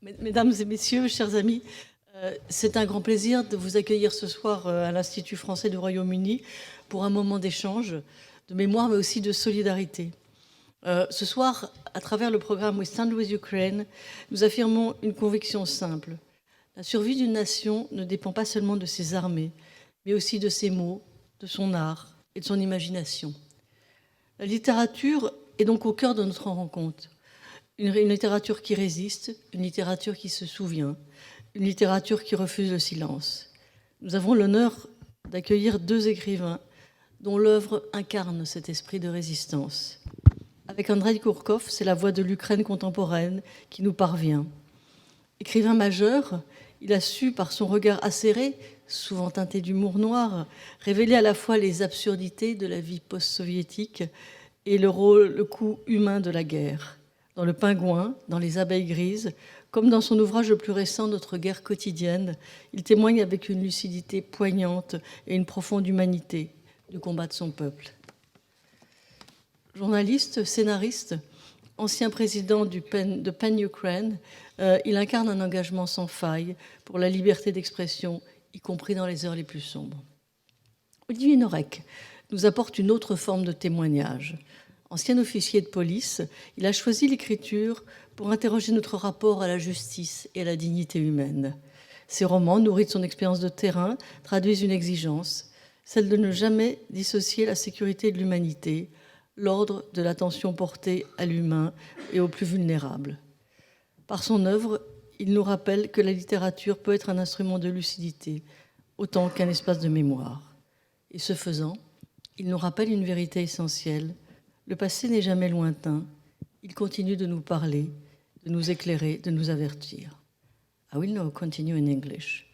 Mesdames et messieurs, chers amis, c'est un grand plaisir de vous accueillir ce soir à l'Institut français du Royaume-Uni pour un moment d'échange, de mémoire, mais aussi de solidarité. Ce soir, à travers le programme We Stand With Ukraine, nous affirmons une conviction simple. La survie d'une nation ne dépend pas seulement de ses armées, mais aussi de ses mots, de son art et de son imagination. La littérature est donc au cœur de notre rencontre. Une littérature qui résiste, une littérature qui se souvient, une littérature qui refuse le silence. Nous avons l'honneur d'accueillir deux écrivains dont l'œuvre incarne cet esprit de résistance. Avec Andrei Kourkov, c'est la voix de l'Ukraine contemporaine qui nous parvient. Écrivain majeur, il a su, par son regard acéré, souvent teinté d'humour noir, révéler à la fois les absurdités de la vie post-soviétique et le coût humain de la guerre. Dans Le Pingouin, dans Les Abeilles grises, comme dans son ouvrage le plus récent, Notre guerre quotidienne, il témoigne avec une lucidité poignante et une profonde humanité du combat de son peuple. Journaliste, scénariste, ancien président de PEN Ukraine, il incarne un engagement sans faille pour la liberté d'expression, y compris dans les heures les plus sombres. Olivier Norek nous apporte une autre forme de témoignage. Ancien officier de police, il a choisi l'écriture pour interroger notre rapport à la justice et à la dignité humaine. Ses romans, nourris de son expérience de terrain, traduisent une exigence, celle de ne jamais dissocier la sécurité de l'humanité, l'ordre de l'attention portée à l'humain et aux plus vulnérables. Par son œuvre, il nous rappelle que la littérature peut être un instrument de lucidité, autant qu'un espace de mémoire. Et ce faisant, il nous rappelle une vérité essentielle. Le passé n'est jamais lointain. Il continue de nous parler, de nous éclairer, de nous avertir. I will now continue in English.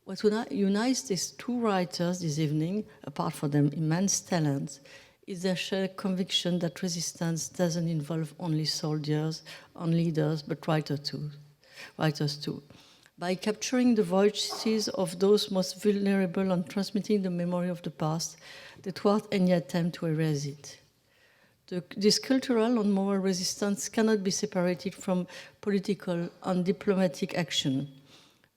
What unites these two writers this evening, apart from their immense talent, is their shared conviction that resistance doesn't involve only soldiers and leaders, but writers too. By capturing the voices of those most vulnerable and transmitting the memory of the past, they thwart any attempt to erase it. This cultural and moral resistance cannot be separated from political and diplomatic action.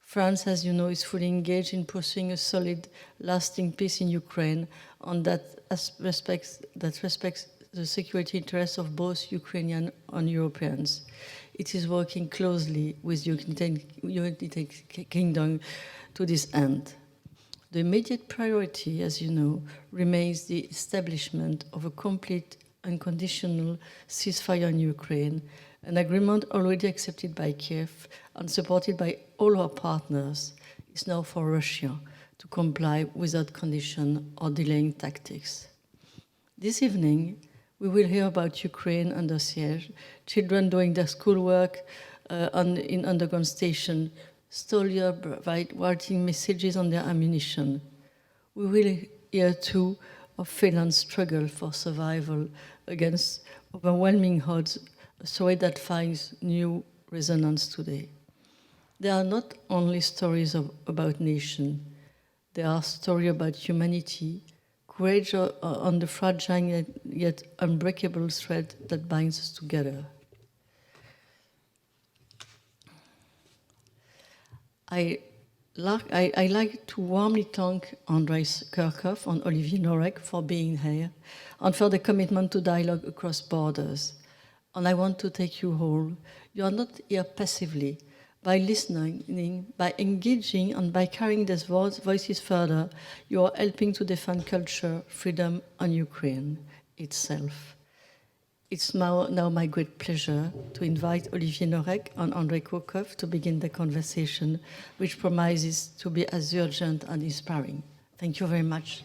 France, as you know, is fully engaged in pursuing a solid, lasting peace in Ukraine, and that respects the security interests of both Ukrainians and Europeans. It is working closely with the United Kingdom to this end. The immediate priority, as you know, remains the establishment of a complete unconditional ceasefire in Ukraine, an agreement already accepted by Kiev and supported by all our partners. Is now for Russia to comply without condition or delaying tactics. This evening, we will hear about Ukraine under siege, children doing their schoolwork in underground station, soldiers writing messages on their ammunition. We will hear too of Finland's struggle for survival against overwhelming odds, a story that finds new resonance today. There are not only stories about nation, there are stories about humanity, courage on the fragile yet unbreakable thread that binds us together. I like to warmly thank Andrei Kourkov and Olivier Norek for being here and for the commitment to dialogue across borders. And I want to take you home. You are not here passively. By listening, by engaging, and by carrying these voices further, you are helping to defend culture, freedom, and Ukraine itself. It's now my great pleasure to invite Olivier Norek and Andrei Kourkov to begin the conversation, which promises to be as urgent and inspiring. Thank you very much.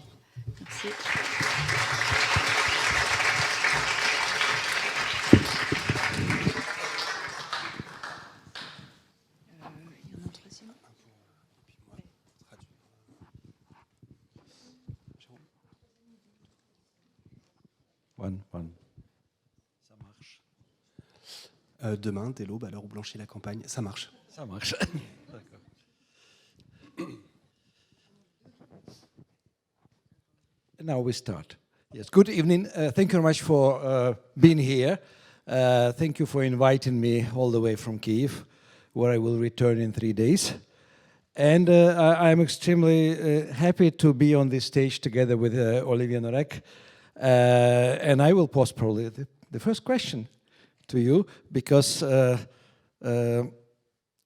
Merci. One. Ça marche. Demain, dès l'aube, à l'heure où blanchit la campagne, ça marche. Ça marche. D'accord. Now we start. Yes, good evening. Thank you very much for being here. Thank you for inviting me all the way from Kyiv. where I will return in 3 days. And I'm extremely happy to be on this stage together with Olivier Norek. And I will pose probably the first question to you, because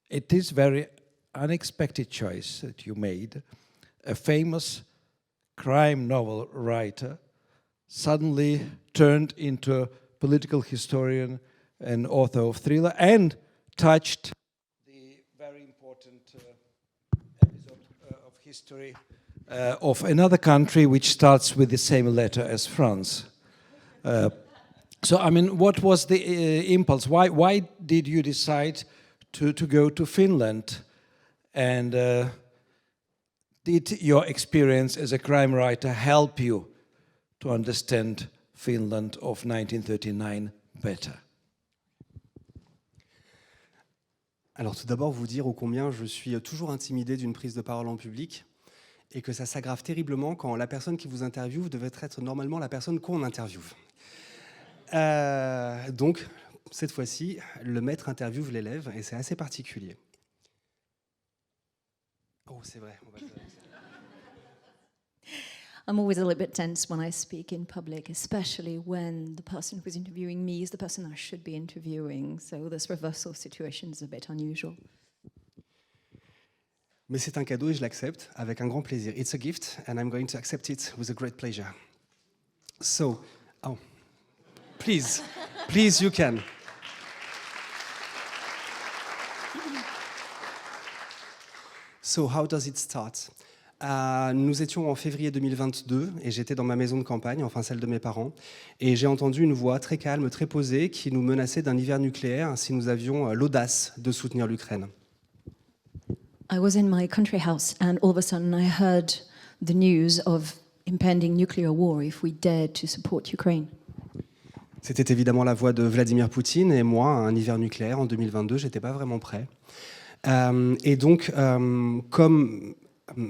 it is very unexpected choice that you made. A famous crime novel writer suddenly turned into a political historian and author of thriller, and touched the very important episode of history of another country which starts with the same letter as France. So, I mean, what was the impulse? Why did you decide to go to Finland? And did your experience as a crime writer help you to understand Finland of 1939 better? Alors tout d'abord, vous dire ô combien je suis toujours intimidé d'une prise de parole en public et que ça s'aggrave terriblement quand la personne qui vous interviewe devait être normalement la personne qu'on interviewe. Donc, cette fois-ci, le maître interviewe l'élève et c'est assez particulier. Oh, c'est vrai. On va I'm always a little bit tense when I speak in public, especially when the person who's interviewing me is the person I should be interviewing. So this reversal situation is a bit unusual. Mais c'est un cadeau et je l'accepte avec un grand plaisir. It's a gift and I'm going to accept it with a great pleasure. So, please, you can. So, how does it start? Nous étions en février 2022 et j'étais dans ma maison de campagne, enfin celle de mes parents, et j'ai entendu une voix très calme, très posée, qui nous menaçait d'un hiver nucléaire si nous avions l'audace de soutenir l'Ukraine. I was in my country house and all of a sudden I heard the news of impending nuclear war if we dared to support Ukraine. C'était évidemment la voix de Vladimir Poutine et moi, un hiver nucléaire en 2022, j'étais pas vraiment prêt. Et donc, comme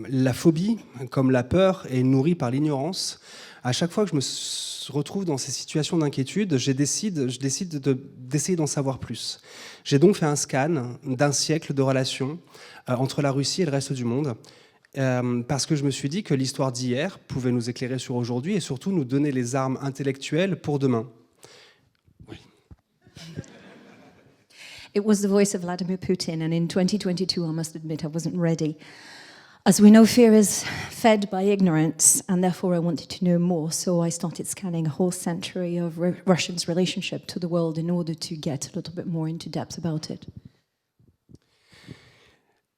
la phobie, comme la peur est nourrie par l'ignorance, à chaque fois que je me retrouve dans ces situations d'inquiétude, je décide d'essayer d'en savoir plus. J'ai donc fait un scan d'un siècle de relations entre la Russie et le reste du monde, parce que je me suis dit que l'histoire d'hier pouvait nous éclairer sur aujourd'hui et surtout nous donner les armes intellectuelles pour demain. Oui. It was the voice of Vladimir Putin, and in 2022, I must admit, I wasn't ready. As we know, fear is fed by ignorance, and therefore I wanted to know more, so I started scanning a whole century of Russia's relationship to the world in order to get a little bit more into depth about it.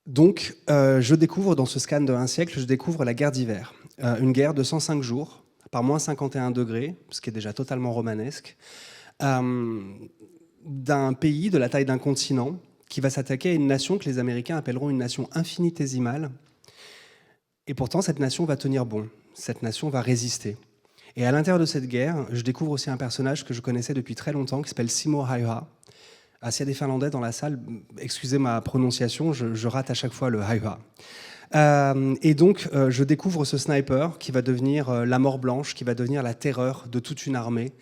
Donc, je découvre dans ce scan de un siècle, je découvre la guerre d'hiver. Une guerre de 105 jours, par moins 51 degrés, ce qui est déjà totalement romanesque, d'un pays de la taille d'un continent qui va s'attaquer à une nation que les Américains appelleront une nation infinitésimale. Et pourtant, cette nation va tenir bon, cette nation va résister. Et à l'intérieur de cette guerre, je découvre aussi un personnage que je connaissais depuis très longtemps, qui s'appelle Simo Häyhä. S'il y a des Finlandais dans la salle, excusez ma prononciation, je rate à chaque fois le Häyhä. Et donc, je découvre ce sniper qui va devenir la mort blanche, qui va devenir la terreur de toute une armée.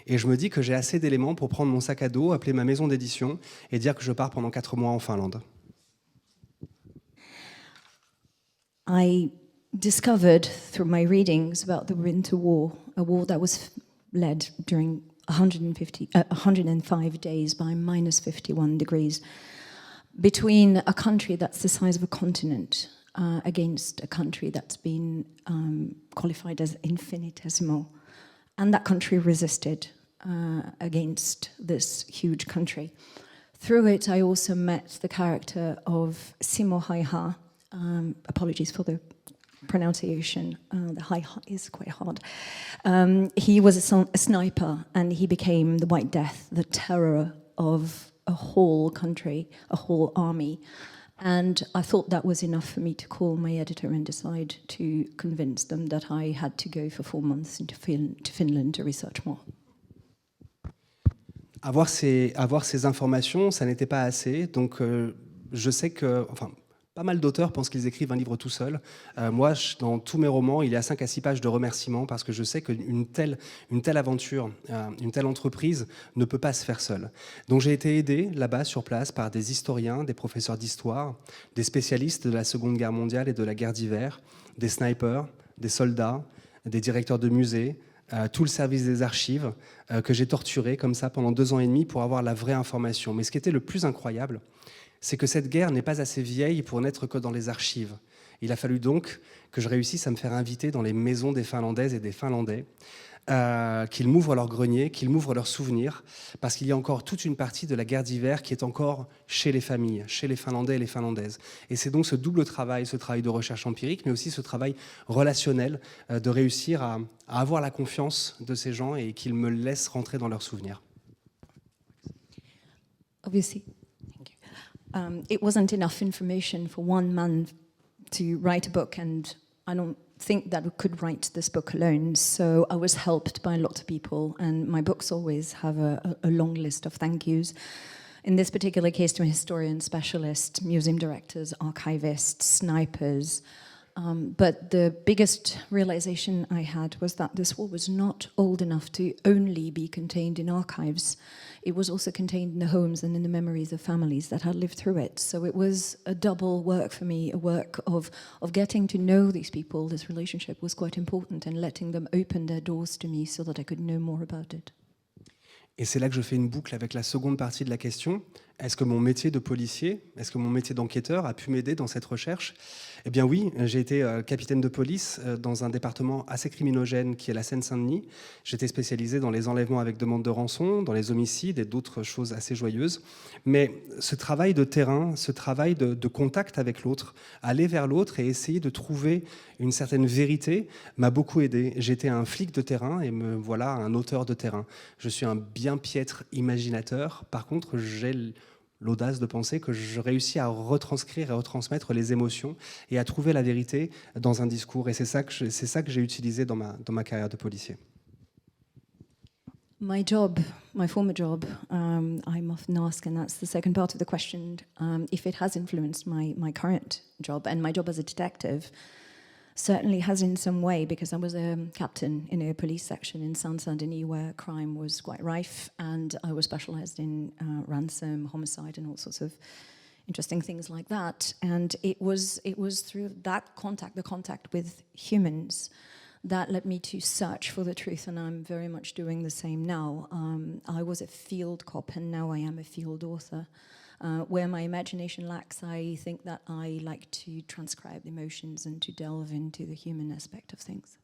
Et je me dis que j'ai assez d'éléments pour prendre mon sac à dos, appeler ma maison d'édition et dire que je pars pendant 4 mois en Finlande. I discovered through my readings about the Winter War, a war that was led during 105 days by minus 51 degrees, between a country that's the size of a continent against a country that's been qualified as infinitesimal. And that country resisted against this huge country. Through it, I also met the character of Simo Häyhä. Apologies for the pronunciation. The Häyhä is quite hard. He was a sniper, and he became the White Death, the terror of a whole country, a whole army. And I thought that was enough for me to call my editor and decide to convince them that I had to go for 4 months into Finland to research more. Avoir ces informations, ça n'était pas assez. Donc, je sais que, Pas mal d'auteurs pensent qu'ils écrivent un livre tout seul. Moi, dans tous mes romans, il y a 5 à 6 pages de remerciements parce que je sais qu'une telle aventure, une telle entreprise ne peut pas se faire seule. Donc j'ai été aidé là-bas, sur place, par des historiens, des professeurs d'histoire, des spécialistes de la Seconde Guerre mondiale et de la guerre d'hiver, des snipers, des soldats, des directeurs de musées, tout le service des archives que j'ai torturé comme ça pendant 2 ans et demi pour avoir la vraie information. Mais ce qui était le plus incroyable, c'est que cette guerre n'est pas assez vieille pour n'être que dans les archives. Il a fallu donc que je réussisse à me faire inviter dans les maisons des Finlandaises et des Finlandais, qu'ils m'ouvrent leurs greniers, qu'ils m'ouvrent leurs souvenirs, parce qu'il y a encore toute une partie de la guerre d'hiver qui est encore chez les familles, chez les Finlandais et les Finlandaises. Et c'est donc ce double travail, ce travail de recherche empirique, mais aussi ce travail relationnel, de réussir à avoir la confiance de ces gens et qu'ils me laissent rentrer dans leurs souvenirs. Obviously. It wasn't enough information for one man to write a book, and I don't think that we could write this book alone. So I was helped by a lot of people, and my books always have a long list of thank yous. In this particular case, to historians, specialists, museum directors, archivists, snipers. But the biggest realization I had was that this war was not old enough to only be contained in archives. It was also contained in the homes and in the memories of families that had lived through it. So it was a double work for me, a work of getting to know these people. This relationship was quite important, and letting them open their doors to me so that I could know more about it. Et c'est là que je fais une boucle avec la seconde partie de la question. Est-ce que mon métier de policier, est-ce que mon métier d'enquêteur a pu m'aider dans cette recherche ? Eh bien oui, j'ai été capitaine de police dans un département assez criminogène qui est la Seine-Saint-Denis. J'étais spécialisé dans les enlèvements avec demande de rançon, dans les homicides et d'autres choses assez joyeuses. Mais ce travail de terrain, ce travail de contact avec l'autre, aller vers l'autre et essayer de trouver une certaine vérité m'a beaucoup aidé. J'étais un flic de terrain et me voilà un auteur de terrain. Je suis un bien piètre imaginateur. Par contre, j'ai l'audace de penser que je réussis à retranscrire et retransmettre les émotions et à trouver la vérité dans un discours. Et c'est ça que j'ai utilisé dans ma carrière de policier. My job, my former job, I'm often asked, and that's the second part of the question, if it has influenced my current job. And my job as a detective certainly has in some way, because I was a captain in a police section in Seine-Saint-Denis where crime was quite rife, and I was specialized in ransom, homicide, and all sorts of interesting things like that. And it was through that contact, the contact with humans, that led me to search for the truth, and I'm very much doing the same now. I was a field cop, and now I am a field author. Where my imagination lacks, I think that I like to transcribe the emotions and to delve into the human aspect of things.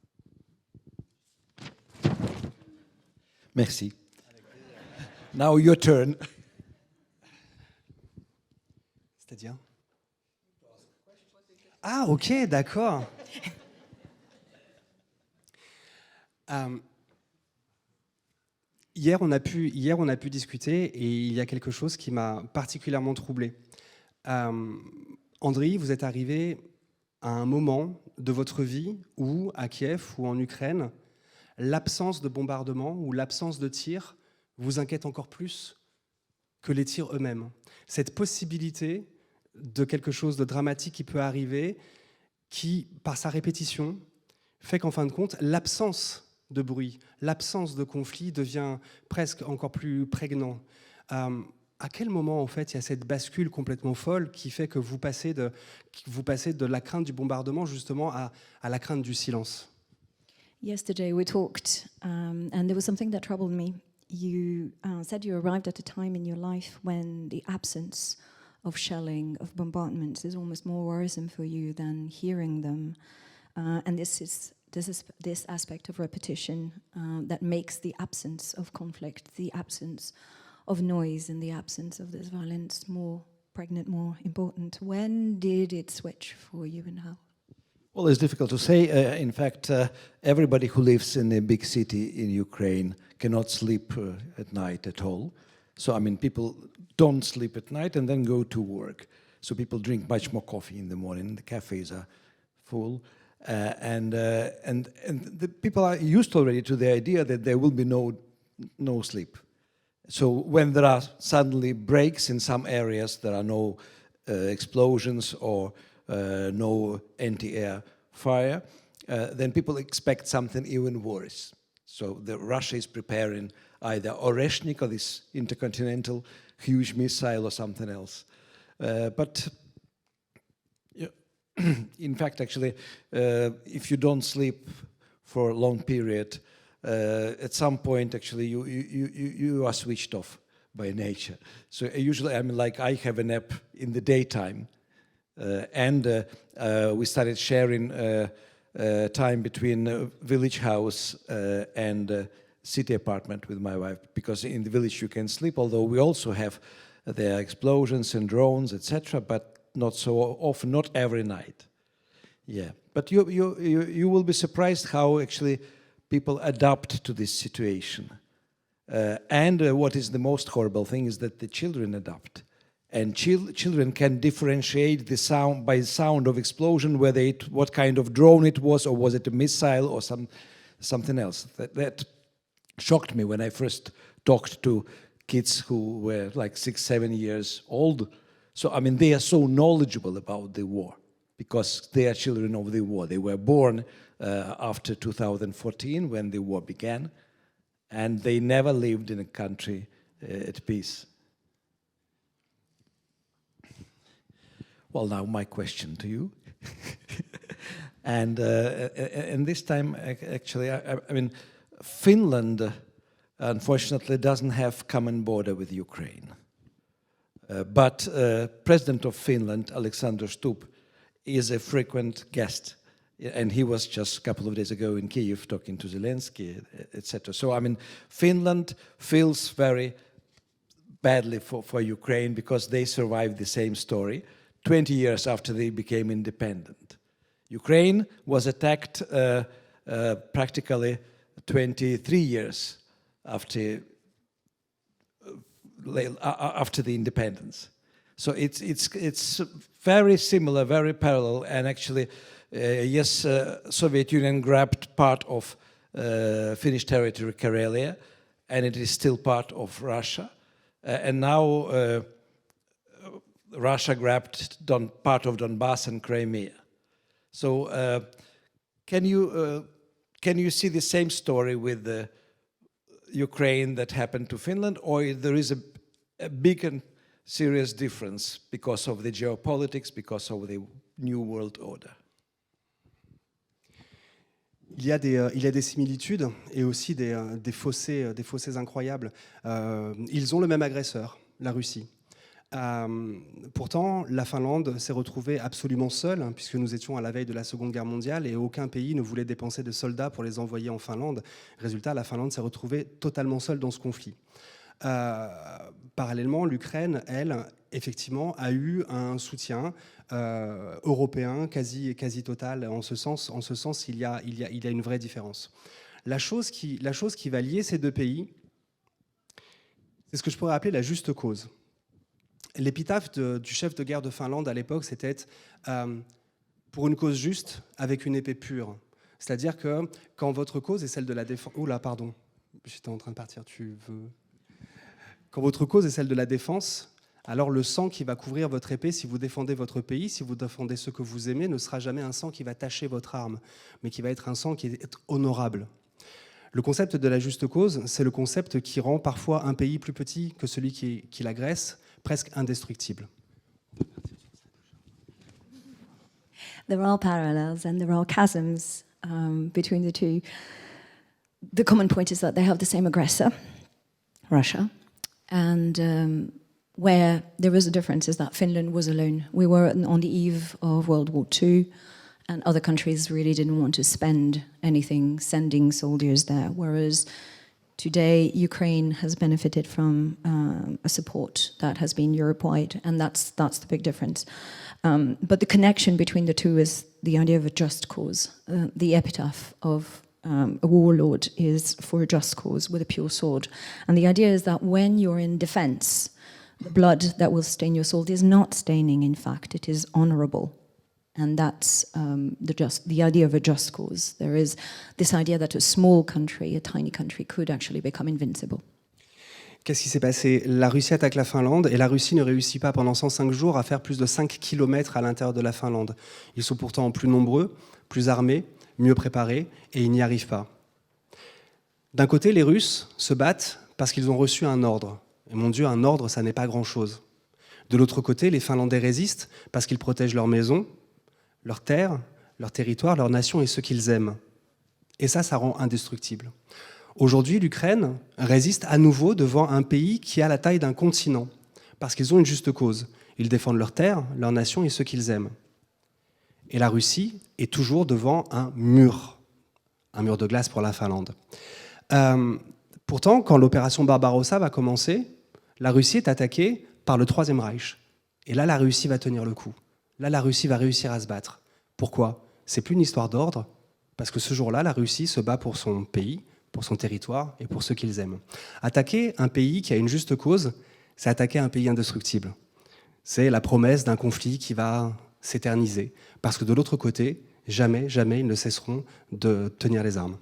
Merci. Now your turn. C'est-à-dire ? Ah, ok, d'accord. Hier, on a pu discuter et il y a quelque chose qui m'a particulièrement troublé. Andriy, vous êtes arrivé à un moment de votre vie où, à Kiev ou en Ukraine, l'absence de bombardement ou l'absence de tirs vous inquiète encore plus que les tirs eux-mêmes. Cette possibilité de quelque chose de dramatique qui peut arriver, qui, par sa répétition, fait qu'en fin de compte, l'absence de bruit, l'absence de conflit devient presque encore plus prégnant. À quel moment, en fait, il y a cette bascule complètement folle qui fait que vous passez de la crainte du bombardement justement à la crainte du silence? Yesterday we talked, and there was something that troubled me. You said you arrived at a time in your life when the absence of shelling, of bombardments, is almost more worrisome for you than hearing them. And this aspect of repetition that makes the absence of conflict, the absence of noise, and the absence of this violence more pregnant, more important. When did it switch for you, and how? Well, it's difficult to say. In fact, everybody who lives in a big city in Ukraine cannot sleep at night at all. So, I mean, people don't sleep at night and then go to work. So people drink much more coffee in the morning. The cafes are full. And the people are used already to the idea that there will be no sleep. So when there are suddenly breaks in some areas, there are no explosions or no anti-air fire, then people expect something even worse. So Russia is preparing either Oreshnik or this intercontinental huge missile or something else. But in fact, actually, if you don't sleep for a long period, at some point, actually, you are switched off by nature. So usually, I mean, like I have a nap in the daytime, and we started sharing time between village house and city apartment with my wife, because in the village you can sleep, although we also have there explosions and drones, etc., but not so often, not every night. Yeah, but you will be surprised how actually people adapt to this situation. And what is the most horrible thing is that the children adapt. And children can differentiate the sound by sound of explosion, whether what kind of drone it was, or was it a missile or something else. That shocked me when I first talked to kids who were like 6, 7 years old. So, I mean, they are so knowledgeable about the war because they are children of the war. They were born after 2014 when the war began, and they never lived in a country at peace. Well, now my question to you. And this time, actually, I mean, Finland, unfortunately, doesn't have common border with Ukraine. But President of Finland, Alexander Stubb, is a frequent guest. And he was just a couple of days ago in Kyiv talking to Zelensky, etc. So, I mean, Finland feels very badly for Ukraine because they survived the same story 20 years after they became independent. Ukraine was attacked practically 23 years after the independence. So it's very similar, very parallel, and actually, yes, Soviet Union grabbed part of Finnish territory, Karelia, and it is still part of Russia. And now Russia grabbed part of Donbass and Crimea. So can you see the same story with the Ukraine that happened to Finland, or there is a big and serious difference because of the geopolitics, because of the new world order? Il y a des similitudes et aussi des fossés incroyables. Ils ont le même agresseur, la Russie. Pourtant, la Finlande s'est retrouvée absolument seule, hein, puisque nous étions à la veille de la Seconde Guerre mondiale et aucun pays ne voulait dépenser de soldats pour les envoyer en Finlande. Résultat, la Finlande s'est retrouvée totalement seule dans ce conflit. Parallèlement, l'Ukraine, elle, effectivement, a eu un soutien européen quasi total. En ce sens, il y a une vraie différence. La chose qui va lier ces deux pays, c'est ce que je pourrais appeler la juste cause. L'épitaphe du chef de guerre de Finlande à l'époque, c'était pour une cause juste avec une épée pure. C'est-à-dire que quand votre cause est celle de la défense... Oula, pardon, j'étais en train de partir, Quand votre cause est celle de la défense, alors le sang qui va couvrir votre épée, si vous défendez votre pays, si vous défendez ceux que vous aimez, ne sera jamais un sang qui va tacher votre arme, mais qui va être un sang qui est honorable. Le concept de la juste cause, c'est le concept qui rend parfois un pays plus petit que celui qui l'agresse, presque indestructible. There are parallels and there are chasms between the two. The common point is that they have the same aggressor, Russia, and where there is a difference is that Finland was alone. We were on the eve of World War II, and other countries really didn't want to spend anything sending soldiers there, whereas today Ukraine has benefited from a support that has been Europe-wide, and that's the big difference. But the connection between the two is the idea of a just cause. The epitaph of a warlord is for a just cause with a pure sword. And the idea is that when you're in defense, the blood that will stain your sword is not staining, in fact, it is honorable. And that's the idea of a just cause. There is this idea that a small country, a tiny country, could actually become invincible. qu'est-ce qui s'est passé? La Russie attaque la Finlande et la Russie ne réussit pas pendant 105 jours à faire plus de 5 km à l'intérieur de la Finlande. Ils sont pourtant plus nombreux, plus armés, mieux préparés et ils n'y arrivent pas. D'un côté, les Russes se battent parce qu'ils ont reçu un ordre. Et mon Dieu, un ordre, ça n'est pas grand-chose. De l'autre côté, les Finlandais résistent parce qu'ils protègent leur maison, leur terre, leur territoire, leur nation et ceux qu'ils aiment. Et ça rend indestructible. Aujourd'hui, l'Ukraine résiste à nouveau devant un pays qui a la taille d'un continent, parce qu'ils ont une juste cause. Ils défendent leur terre, leur nation et ceux qu'ils aiment. Et la Russie est toujours devant un mur de glace pour la Finlande. Pourtant, quand l'opération Barbarossa va commencer, la Russie est attaquée par le Troisième Reich. Et là, la Russie va tenir le coup. Là, la Russie va réussir à se battre. Pourquoi? C'est plus une histoire d'ordre, parce que ce jour-là, la Russie se bat pour son pays, pour son territoire et pour ceux qu'ils aiment. Attaquer un pays qui a une juste cause, c'est attaquer un pays indestructible. C'est la promesse d'un conflit qui va s'éterniser. Parce que de l'autre côté, jamais, jamais ils ne cesseront de tenir les armes.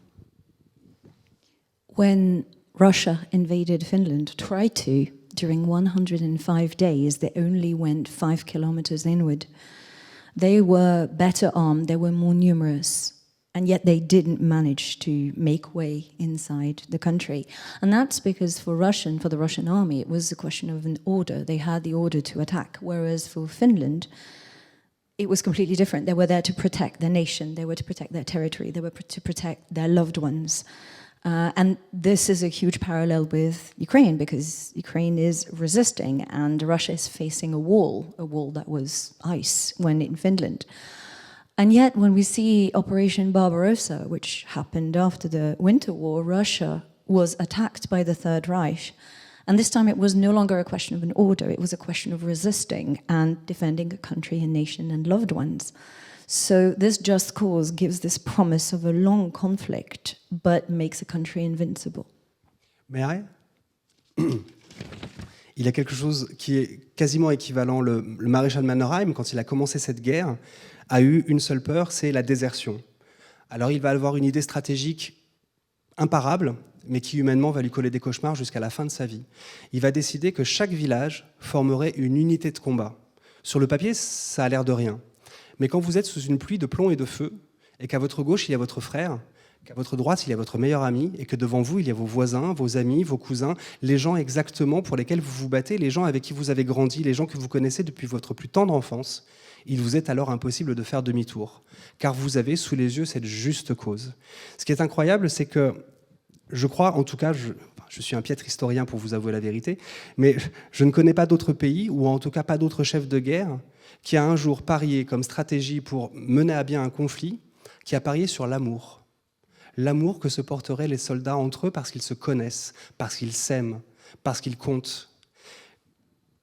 When Russia invaded Finland, tried to, during 105 days, they only went 5 kilometers inward. They were better armed, they were more numerous, and yet they didn't manage to make way inside the country. And that's because for the Russian army, it was a question of an order. They had the order to attack, whereas for Finland, it was completely different. They were there to protect their nation, they were to protect their territory, they were to protect their loved ones. And this is a huge parallel with Ukraine, because Ukraine is resisting and Russia is facing a wall that was ice when in Finland. And yet when we see Operation Barbarossa, which happened after the Winter War, Russia was attacked by the Third Reich. And this time it was no longer a question of an order, it was a question of resisting and defending a country, a nation and loved ones. So this just cause gives this promise of a long conflict, but makes a country invincible. Mais il y a quelque chose qui est quasiment équivalent. Le maréchal Mannerheim, quand il a commencé cette guerre, a eu une seule peur, c'est la désertion. Alors il va avoir une idée stratégique imparable, mais qui humainement va lui coller des cauchemars jusqu'à la fin de sa vie. Il va décider que chaque village formerait une unité de combat. Sur le papier, ça a l'air de rien. Mais quand vous êtes sous une pluie de plomb et de feu, et qu'à votre gauche, il y a votre frère, qu'à votre droite, il y a votre meilleur ami, et que devant vous, il y a vos voisins, vos amis, vos cousins, les gens exactement pour lesquels vous vous battez, les gens avec qui vous avez grandi, les gens que vous connaissez depuis votre plus tendre enfance, il vous est alors impossible de faire demi-tour, car vous avez sous les yeux cette juste cause. Ce qui est incroyable, c'est que je crois, en tout cas, je suis un piètre historien pour vous avouer la vérité, mais je ne connais pas d'autres pays, ou en tout cas pas d'autres chefs de guerre, qui a un jour parié comme stratégie pour mener à bien un conflit, qui a parié sur l'amour. L'amour que se porteraient les soldats entre eux parce qu'ils se connaissent, parce qu'ils s'aiment, parce qu'ils comptent.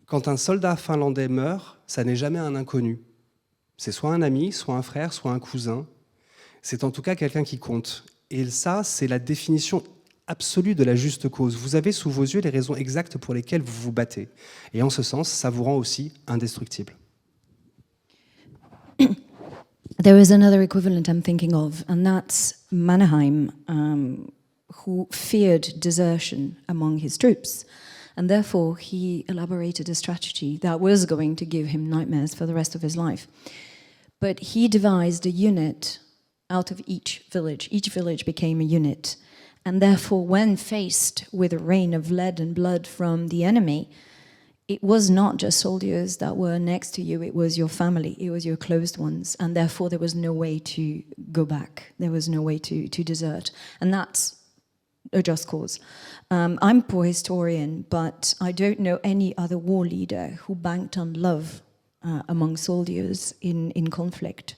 Quand un soldat finlandais meurt, ça n'est jamais un inconnu. C'est soit un ami, soit un frère, soit un cousin. C'est en tout cas quelqu'un qui compte. Et ça, c'est la définition absolue de la juste cause. Vous avez sous vos yeux les raisons exactes pour lesquelles vous vous battez. Et en ce sens, ça vous rend aussi indestructible. There is another equivalent I'm thinking of, and that's Mannerheim, who feared desertion among his troops. And therefore, he elaborated a strategy that was going to give him nightmares for the rest of his life. But he devised a unit out of each village. Each village became a unit. And therefore, when faced with a rain of lead and blood from the enemy, it was not just soldiers that were next to you, it was your family, it was your closed ones, and therefore there was no way to go back, there was no way to desert. And that's a just cause. I'm a poor historian, but I don't know any other war leader who banked on love among soldiers in conflict.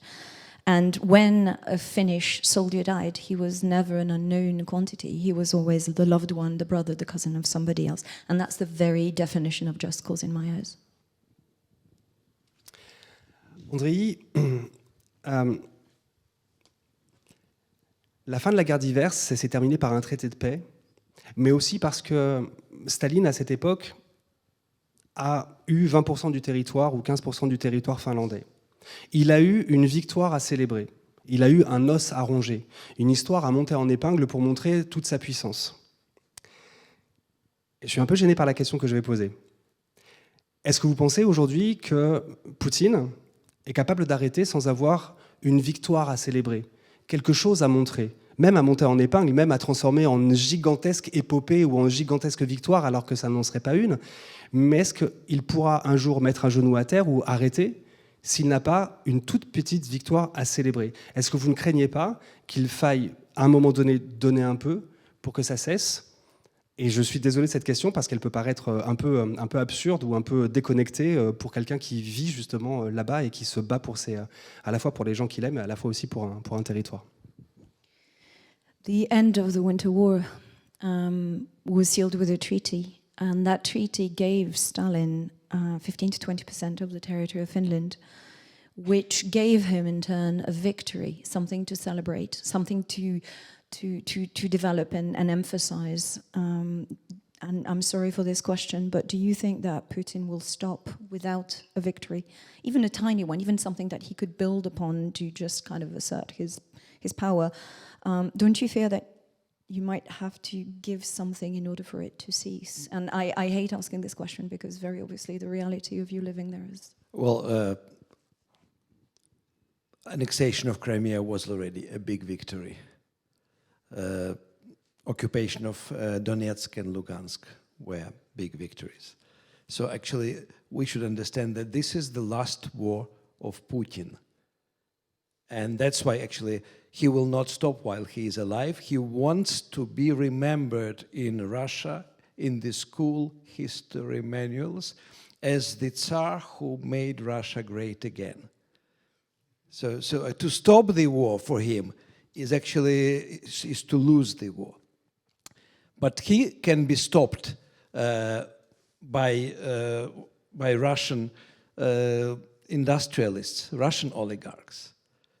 And when a Finnish soldier died, he was never an unknown quantity. He was always the loved one, the brother, the cousin of somebody else. And that's the very definition of just cause in my eyes. Andréi, la fin de la guerre d'hiver, ça s'est terminé par un traité de paix, mais aussi parce que Staline, à cette époque, a eu 20% du territoire ou 15% du territoire finlandais. Il a eu une victoire à célébrer, il a eu un os à ronger, une histoire à monter en épingle pour montrer toute sa puissance. Je suis un peu gêné par la question que je vais poser. Est-ce que vous pensez aujourd'hui que Poutine est capable d'arrêter sans avoir une victoire à célébrer, quelque chose à montrer, même à monter en épingle, même à transformer en gigantesque épopée ou en gigantesque victoire alors que ça n'en serait pas une? Mais est-ce qu'il pourra un jour mettre un genou à terre ou arrêter s'il n'a pas une toute petite victoire à célébrer? Est-ce que vous ne craignez pas qu'il faille à un moment donné donner un peu pour que ça cesse? Et je suis désolé de cette question parce qu'elle peut paraître un peu absurde ou un peu déconnectée pour quelqu'un qui vit justement là-bas et qui se bat pour à la fois pour les gens qu'il aime et à la fois aussi pour un territoire. The end of the Winter War was sealed with a treaty, and that treaty gave Stalin 15 to 20% of the territory of Finland, which gave him in turn a victory, something to celebrate, something to develop and emphasize. And I'm sorry for this question, but do you think that Putin will stop without a victory, even a tiny one, even something that he could build upon to just kind of assert his power? Don't you fear that you might have to give something in order for it to cease? And I hate asking this question because very obviously the reality of you living there is... Well, annexation of Crimea was already a big victory. Occupation of Donetsk and Lugansk were big victories. So actually, we should understand that this is the last war of Putin. And that's why actually he will not stop while he is alive. He wants to be remembered in Russia, in the school history manuals, as the Tsar who made Russia great again. So to stop the war for him is to lose the war. But he can be stopped by Russian industrialists, Russian oligarchs,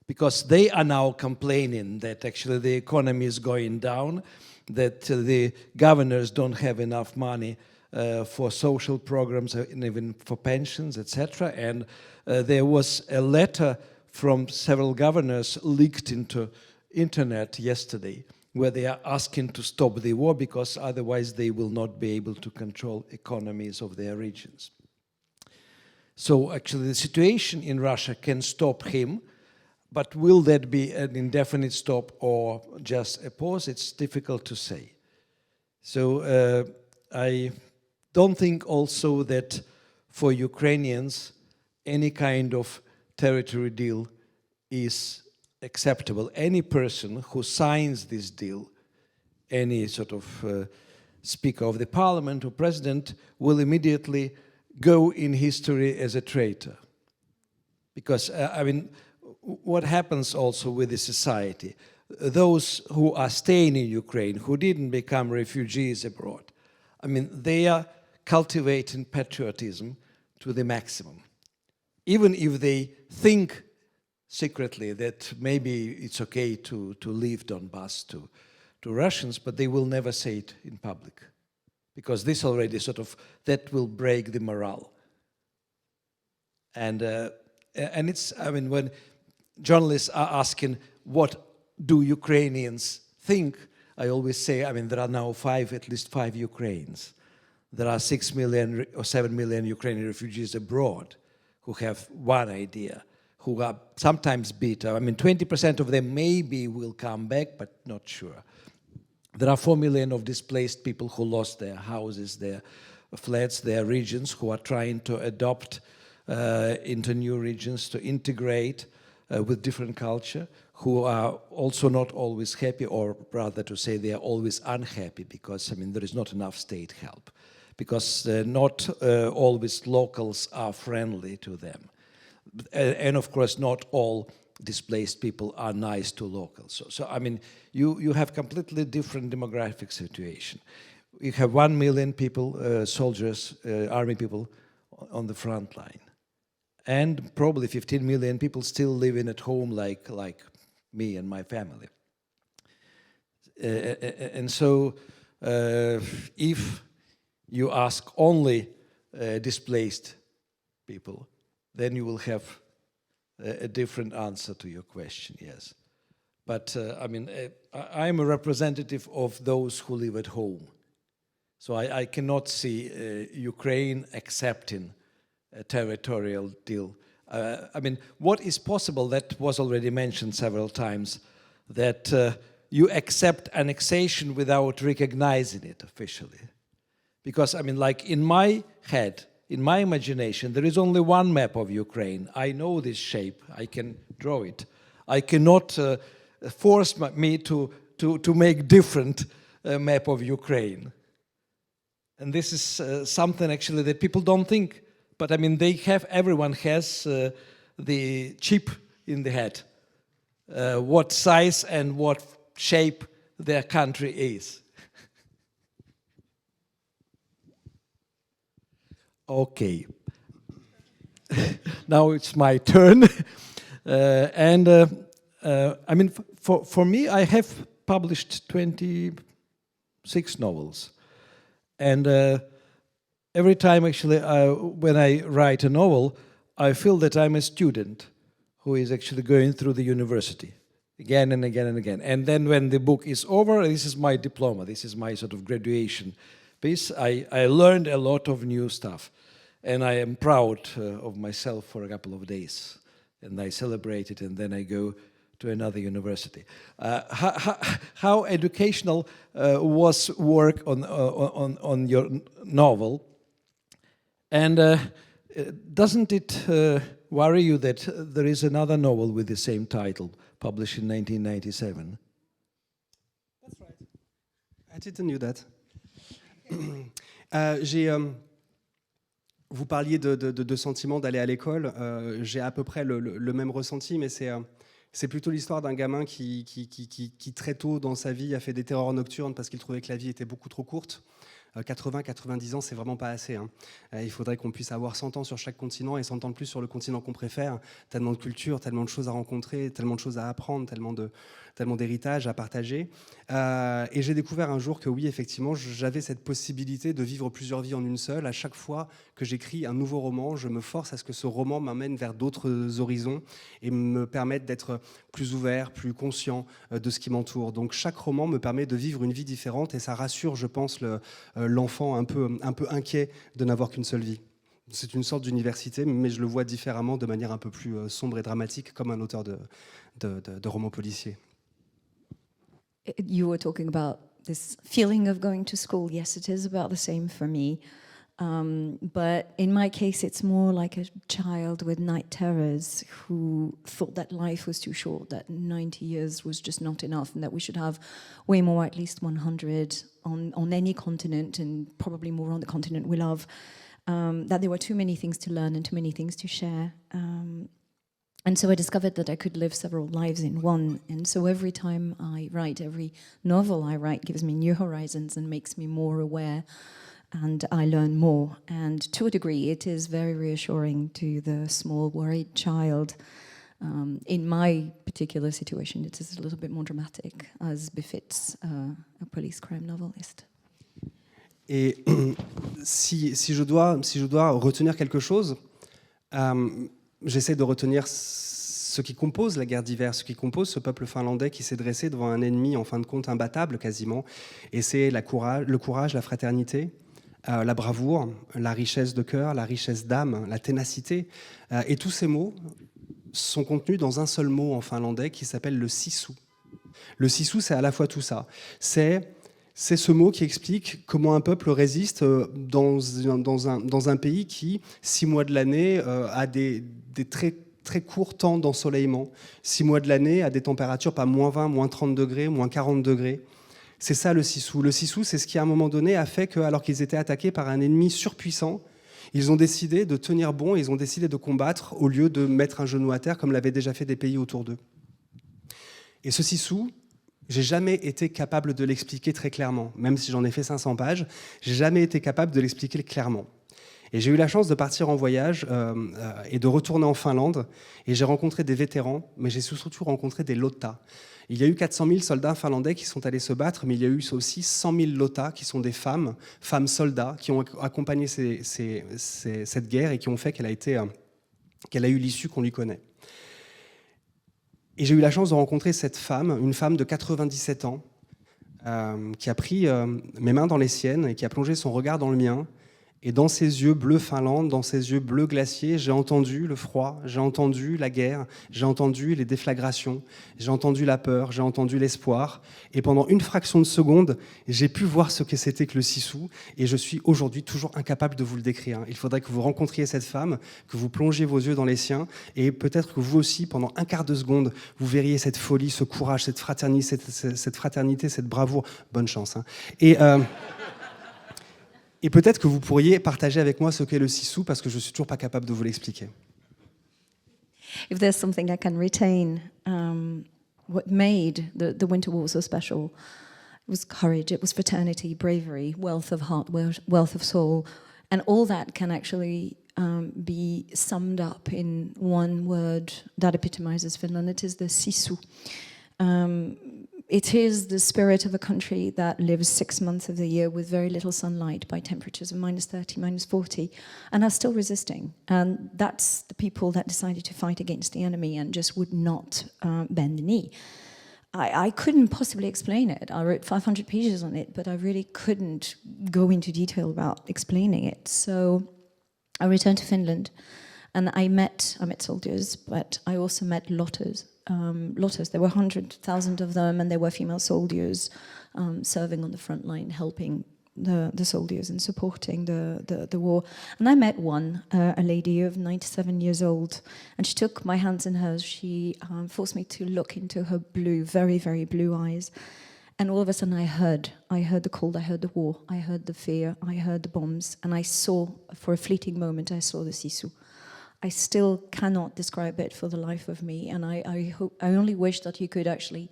because they are now complaining that actually the economy is going down, that the governors don't have enough money for social programs and even for pensions, etc. And there was a letter from several governors leaked into internet yesterday, where they are asking to stop the war because otherwise they will not be able to control economies of their regions. So actually the situation in Russia can stop him, but will that be an indefinite stop or just a pause? It's difficult to say. So I don't think also that for Ukrainians any kind of territory deal is acceptable. Any person who signs this deal, any sort of speaker of the parliament or president, will immediately go in history as a traitor. Because, I mean, what happens also with the society? Those who are staying in Ukraine, who didn't become refugees abroad, I mean, they are cultivating patriotism to the maximum. Even if they think secretly that maybe it's okay to leave Donbass to Russians, but they will never say it in public. Because this already that will break the morale. And it's, I mean, when journalists are asking, what do Ukrainians think? I always say, I mean, there are now at least five Ukraines. There are 6 million or 7 million Ukrainian refugees abroad who have one idea, who are sometimes bitter. I mean, 20% of them maybe will come back, but not sure. There are 4 million of displaced people who lost their houses, their flats, their regions, who are trying to adopt into new regions, to integrate with different culture, who are also not always happy, or rather to say they are always unhappy because, I mean, there is not enough state help, because not always locals are friendly to them. And of course, not all displaced people are nice to locals. So I mean, you have completely different demographic situation. You have 1 million people, soldiers, army people on the front line. And probably 15 million people still living at home like me and my family. And so if you ask only displaced people, then you will have a different answer to your question, yes. But I mean, I'm a representative of those who live at home. So I cannot see Ukraine accepting a territorial deal. I mean, what is possible, that was already mentioned several times, that you accept annexation without recognizing it officially. Because, I mean, like in my head, in my imagination, there is only one map of Ukraine. I know this shape, I can draw it. I cannot force me to make different map of Ukraine. And this is something actually that people don't think. But I mean, everyone has the chip in the head. What size and what shape their country is. Okay. Now it's my turn. I mean, for me, I have published 26 novels. And every time, actually, when I write a novel, I feel that I'm a student who is actually going through the university again and again and again. And then when the book is over, this is my diploma, this is my sort of graduation piece. I learned a lot of new stuff. And I am proud of myself for a couple of days. And I celebrate it, and then I go to another university. How educational was work on your novel? And doesn't it worry you that there is another novel with the same title, published in 1997? That's right. I didn't know that. Vous parliez de sentiments d'aller à l'école. J'ai à peu près le même ressenti, mais c'est plutôt l'histoire d'un gamin qui très tôt dans sa vie a fait des terreurs nocturnes parce qu'il trouvait que la vie était beaucoup trop courte. 80, 90 ans, c'est vraiment pas assez. Hein. Il faudrait qu'on puisse avoir 100 ans sur chaque continent et 100 ans de plus sur le continent qu'on préfère. Tellement de culture, tellement de choses à rencontrer, tellement de choses à apprendre, tellement d'héritage à partager. Et j'ai découvert un jour que oui, effectivement, j'avais cette possibilité de vivre plusieurs vies en une seule. À chaque fois que j'écris un nouveau roman, je me force à ce que ce roman m'amène vers d'autres horizons et me permette d'être plus ouvert, plus conscient de ce qui m'entoure. Donc chaque roman me permet de vivre une vie différente et ça rassure, je pense, l'enfant un peu inquiet de n'avoir qu'une seule vie. C'est une sorte d'université, mais je le vois différemment, de manière un peu plus sombre et dramatique, comme un auteur de romans policiers. You were talking about this feeling of going to school. Yes, it is about the same for me. But in my case, it's more like a child with night terrors who thought that life was too short, that 90 years was just not enough, and that we should have way more, at least 100 on any continent, and probably more on the continent we love. That there were too many things to learn and too many things to share. And so I discovered that I could live several lives in one. And so every time I write, every novel I write gives me new horizons and makes me more aware, and I learn more. And to a degree, it is very reassuring to the small, worried child. In my particular situation, it is a little bit more dramatic, as befits a police crime novelist. Et si je dois retenir quelque chose, j'essaie de retenir ce qui compose la guerre d'hiver, ce qui compose ce peuple finlandais qui s'est dressé devant un ennemi en fin de compte imbattable quasiment. Et c'est le courage, la fraternité, la bravoure, la richesse de cœur, la richesse d'âme, la ténacité. Et tous ces mots sont contenus dans un seul mot en finlandais qui s'appelle le sisu. Le sisu, c'est à la fois tout ça. C'est ce mot qui explique comment un peuple résiste dans un pays qui, 6 mois de l'année, a des très, très courts temps d'ensoleillement. 6 mois de l'année a des températures pas moins 20, moins 30 degrés, moins 40 degrés. C'est ça le sisu. Le sisu, c'est ce qui, à un moment donné, a fait que, alors qu'ils étaient attaqués par un ennemi surpuissant, ils ont décidé de tenir bon, ils ont décidé de combattre au lieu de mettre un genou à terre comme l'avaient déjà fait des pays autour d'eux. Et ce sisu, j'ai jamais été capable de l'expliquer très clairement. Même si j'en ai fait 500 pages, j'ai jamais été capable de l'expliquer clairement. Et j'ai eu la chance de partir en voyage et de retourner en Finlande. Et j'ai rencontré des vétérans, mais j'ai surtout rencontré des lotas. Il y a eu 400 000 soldats finlandais qui sont allés se battre, mais il y a eu aussi 100 000 lotas qui sont des femmes soldats, qui ont accompagné cette guerre et qui ont fait qu'elle a eu l'issue qu'on lui connaît. Et j'ai eu la chance de rencontrer cette femme, une femme de 97 ans, qui a pris mes mains dans les siennes et qui a plongé son regard dans le mien. Et dans ses yeux bleus Finlande, dans ses yeux bleus glaciers, j'ai entendu le froid, j'ai entendu la guerre, j'ai entendu les déflagrations, j'ai entendu la peur, j'ai entendu l'espoir. Et pendant une fraction de seconde, j'ai pu voir ce que c'était que le Sisu. Et je suis aujourd'hui toujours incapable de vous le décrire. Il faudrait que vous rencontriez cette femme, que vous plongiez vos yeux dans les siens. Et peut-être que vous aussi, pendant un quart de seconde, vous verriez cette folie, ce courage, cette fraternité, cette bravoure. Bonne chance. Hein. Et peut-être que vous pourriez partager avec moi ce qu'est le Sisu, parce que je ne suis toujours pas capable de vous l'expliquer. If there's something I can retain, what made the Winter War so special was courage, it was fraternity, bravery, wealth of heart, wealth of soul, and all that can actually be summed up in one word that epitomizes Finland. It is the Sisu. It is the spirit of a country that lives 6 months of the year with very little sunlight by temperatures of -30, -40, and are still resisting. And that's the people that decided to fight against the enemy and just would not bend the knee. I couldn't possibly explain it. I wrote 500 pages on it, but I really couldn't go into detail about explaining it. So I returned to Finland, and I met soldiers, but I also met lotters. Lotters. There were 100,000 of them, and there were female soldiers serving on the front line, helping the soldiers and supporting the war. And I met one, a lady of 97 years old, and she took my hands in hers. She forced me to look into her blue, very, very blue eyes. And all of a sudden I heard the cold, I heard the war, I heard the fear, I heard the bombs, and I saw, for a fleeting moment, I saw the Sisu. I still cannot describe it for the life of me, and I only wish that you could actually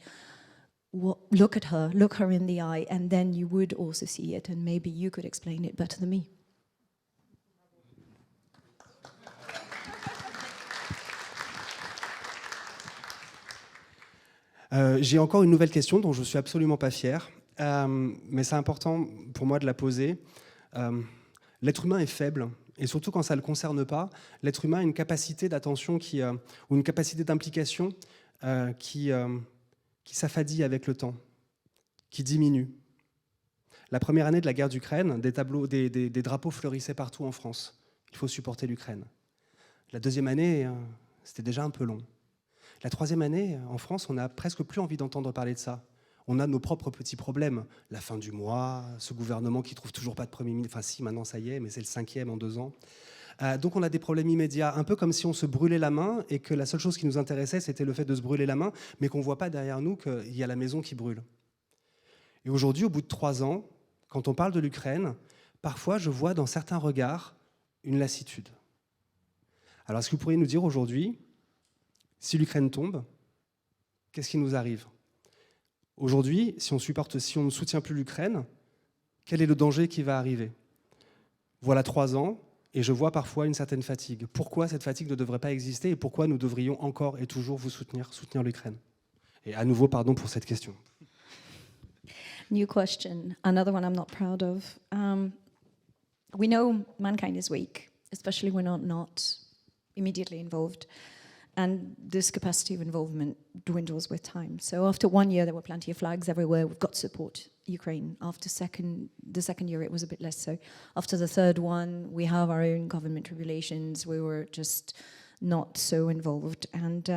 look her in the eye, and then you would also see it, and maybe you could explain it better than me. J'ai encore une nouvelle question dont je ne suis absolument pas fier, mais c'est important pour moi de la poser. L'être humain est faible. Et surtout quand ça ne le concerne pas, l'être humain a une capacité d'attention ou une capacité d'implication qui s'affadit avec le temps, qui diminue. La première année de la guerre d'Ukraine, des drapeaux fleurissaient partout en France. Il faut supporter l'Ukraine. La deuxième année, c'était déjà un peu long. La troisième année, en France, on n'a presque plus envie d'entendre parler de ça. On a nos propres petits problèmes. La fin du mois, ce gouvernement qui ne trouve toujours pas de Premier ministre. Enfin si, maintenant ça y est, mais c'est le 5e en 2 ans. Donc on a des problèmes immédiats, un peu comme si on se brûlait la main et que la seule chose qui nous intéressait, c'était le fait de se brûler la main, mais qu'on ne voit pas derrière nous qu'il y a la maison qui brûle. Et aujourd'hui, au bout de 3 ans, quand on parle de l'Ukraine, parfois je vois dans certains regards une lassitude. Alors est-ce que vous pourriez nous dire aujourd'hui, si l'Ukraine tombe, qu'est-ce qui nous arrive ? Aujourd'hui, si on ne soutient plus l'Ukraine, quel est le danger qui va arriver ? Voilà 3 ans, et je vois parfois une certaine fatigue. Pourquoi cette fatigue ne devrait pas exister et pourquoi nous devrions encore et toujours vous soutenir l'Ukraine ? Et à nouveau, pardon pour cette question. New question, another one I'm not proud of. We know mankind is weak, especially when we're not immediately involved. And this capacity of involvement dwindles with time. So after 1 year, there were plenty of flags everywhere. We've got to support Ukraine. After the second year, it was a bit less so. After the third one, we have our own government regulations. We were just not so involved. And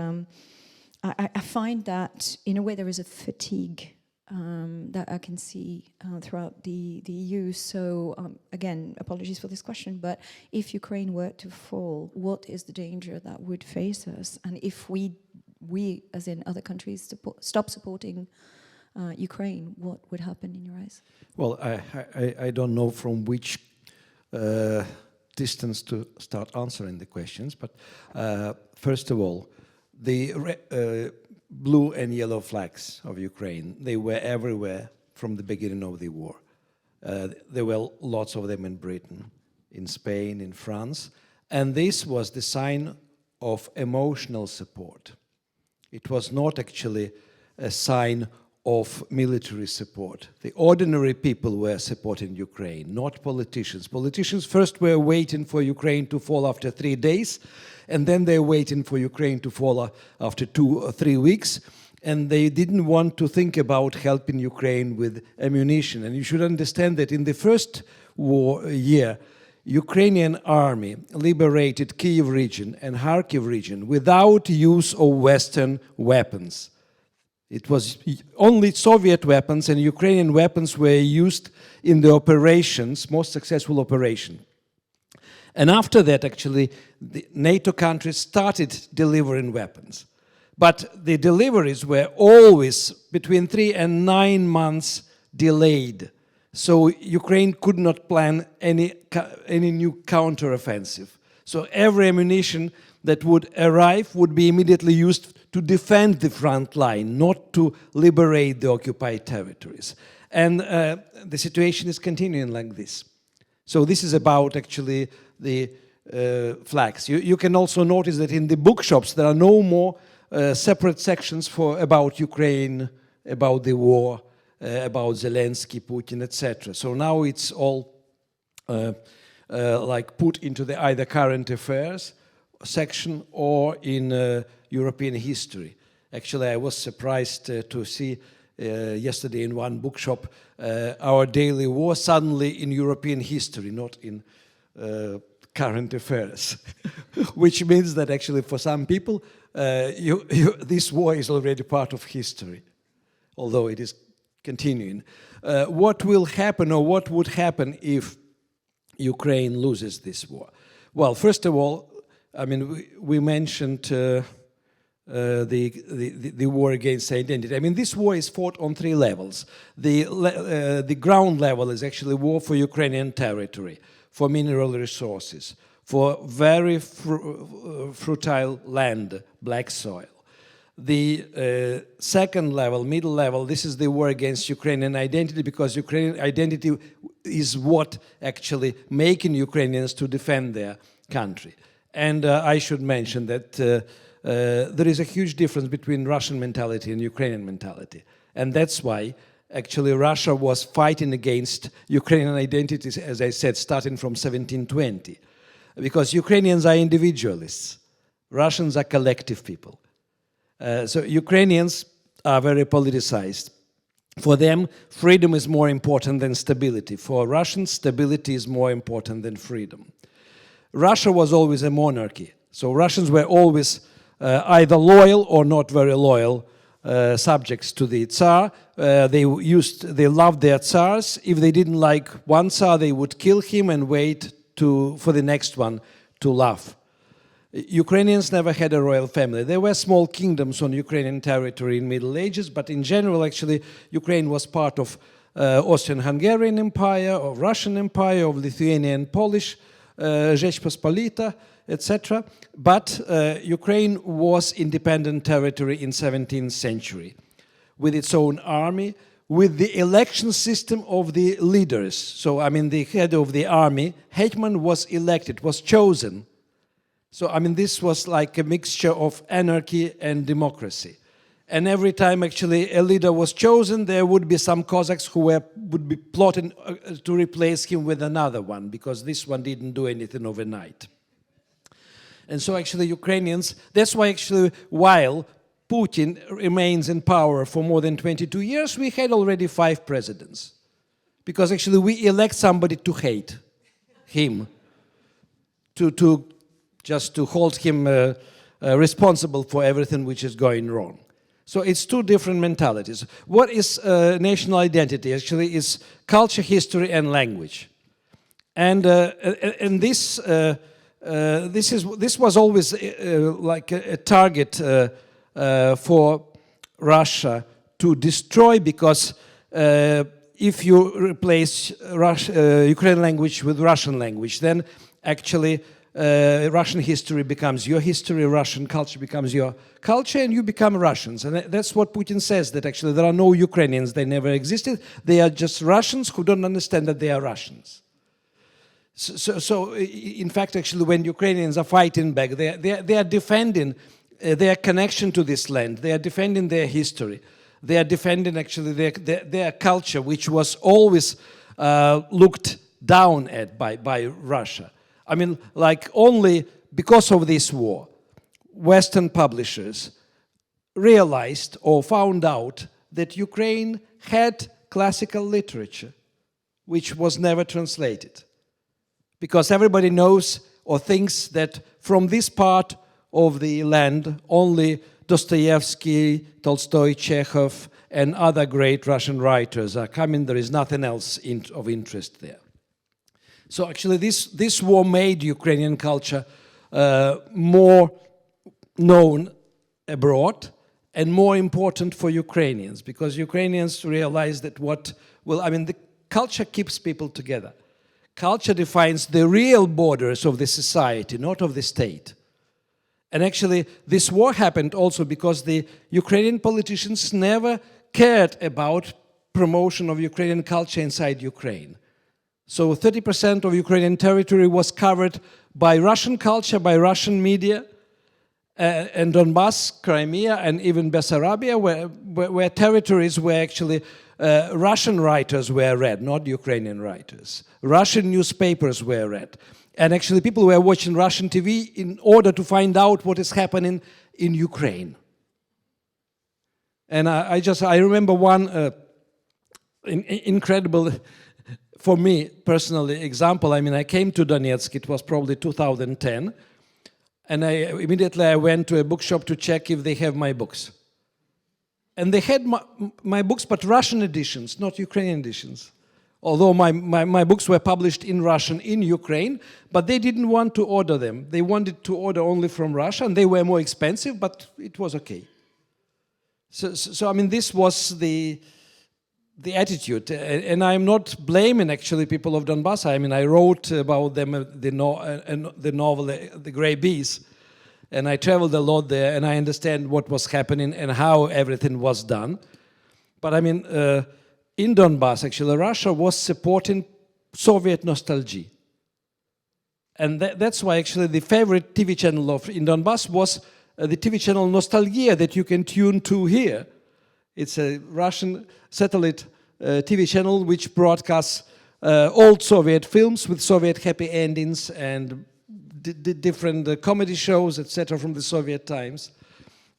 I find that, in a way, there is a fatigue that I can see throughout the EU. So again, apologies for this question, but if Ukraine were to fall, what is the danger that would face us? And if we as in other countries, stop supporting Ukraine, what would happen in your eyes? Well, I don't know from which distance to start answering the questions, but first of all, the blue and yellow flags of Ukraine, they were everywhere from the beginning of the war. There were lots of them in Britain, in Spain, in France, and this was the sign of emotional support. It was not actually a sign of military support. The ordinary people were supporting Ukraine, not politicians. Politicians first were waiting for Ukraine to fall after 3 days, and then they're waiting for Ukraine to fall after 2 or 3 weeks. and they didn't want to think about helping Ukraine with ammunition. And you should understand that in the first war year, Ukrainian army liberated Kiev region and Kharkiv region without use of Western weapons. It was only Soviet weapons, and Ukrainian weapons were used in the operations, most successful operation. And after that, actually, the NATO countries started delivering weapons. But the deliveries were always between 3 and 9 months delayed. So Ukraine could not plan any new counteroffensive. So every ammunition that would arrive would be immediately used to defend the front line, not to liberate the occupied territories. And the situation is continuing like this. So this is about actually the flags. You can also notice that in the bookshops there are no more separate sections about Ukraine, about the war, about Zelensky, Putin, etc. So now it's all like put into the either current affairs section or in European history. Actually, I was surprised to see yesterday in one bookshop Our Daily War suddenly in European history, not in current affairs, which means that actually for some people this war is already part of history, although it is continuing. What will happen, or what would happen if Ukraine loses this war? Well, first of all, I mean, we mentioned the war against identity. I mean, this war is fought on 3 levels. The ground level is actually war for Ukrainian territory, for mineral resources, for very fertile land, black soil. The second level, middle level, this is the war against Ukrainian identity, because Ukrainian identity is what actually making Ukrainians to defend their country. And I should mention that there is a huge difference between Russian mentality and Ukrainian mentality. And that's why actually Russia was fighting against Ukrainian identities, as I said, starting from 1720. Because Ukrainians are individualists, Russians are collective people. So Ukrainians are very politicized. For them, freedom is more important than stability. For Russians, stability is more important than freedom. Russia was always a monarchy, so Russians were always either loyal or not very loyal subjects to the Tsar. They loved their Tsars. If they didn't like one Tsar, they would kill him and wait for the next one to laugh. Ukrainians never had a royal family. There were small kingdoms on Ukrainian territory in Middle Ages, but in general, actually, Ukraine was part of Austrian-Hungarian Empire, of Russian Empire, of Lithuanian, Polish, Rzeczpospolita, etc. But Ukraine was independent territory in 17th century, with its own army, with the election system of the leaders. So, I mean, the head of the army, Hetman, was elected, was chosen. So, I mean, this was like a mixture of anarchy and democracy. And every time, actually, a leader was chosen, there would be some Cossacks who would be plotting to replace him with another one, because this one didn't do anything overnight. And so, actually, Ukrainians, that's why, actually, while Putin remains in power for more than 22 years, we had already 5 presidents. Because, actually, we elect somebody to hate him, just to hold him responsible for everything which is going wrong. So it's 2 different mentalities. What is national identity? Actually, is culture, history, and language. And this was always like a target for Russia to destroy, because if you replace Ukrainian language with Russian language, then actually Russian history becomes your history, Russian culture becomes your culture, and you become Russians. And that's what Putin says, that actually there are no Ukrainians, they never existed. They are just Russians who don't understand that they are Russians. So in fact, actually, when Ukrainians are fighting back, they are defending their connection to this land. They are defending their history. They are defending, actually, their culture, which was always looked down at by Russia. I mean, like, only because of this war, Western publishers realized or found out that Ukraine had classical literature, which was never translated. Because everybody knows or thinks that from this part of the land, only Dostoevsky, Tolstoy, Chekhov, and other great Russian writers are coming. There is nothing else of interest there. So actually this war made Ukrainian culture more known abroad and more important for Ukrainians, because Ukrainians realize that the culture keeps people together. Culture defines the real borders of the society, not of the state. And actually, this war happened also because the Ukrainian politicians never cared about promotion of Ukrainian culture inside Ukraine. So 30% of Ukrainian territory was covered by Russian culture, by Russian media, and Donbass, Crimea, and even Bessarabia were territories where actually Russian writers were read, not Ukrainian writers. Russian newspapers were read. And actually people were watching Russian TV in order to find out what is happening in Ukraine. And I remember one incredible, for me personally, example. I mean, I came to Donetsk, it was probably 2010, and immediately I went to a bookshop to check if they have my books. And they had my books, but Russian editions, not Ukrainian editions. Although my books were published in Russian in Ukraine, but they didn't want to order them. They wanted to order only from Russia, and they were more expensive, but it was okay. So I mean, this was the attitude, and I'm not blaming actually people of Donbass. I mean, I wrote about them the novel The Grey Bees, and I traveled a lot there, and I understand what was happening and how everything was done. But I mean, in Donbass, actually, Russia was supporting Soviet nostalgia. And that's why actually the favorite TV channel in Donbass was the TV channel Nostalgia that you can tune to here. It's a Russian satellite TV channel which broadcasts old Soviet films with Soviet happy endings and different comedy shows, etc., from the Soviet times.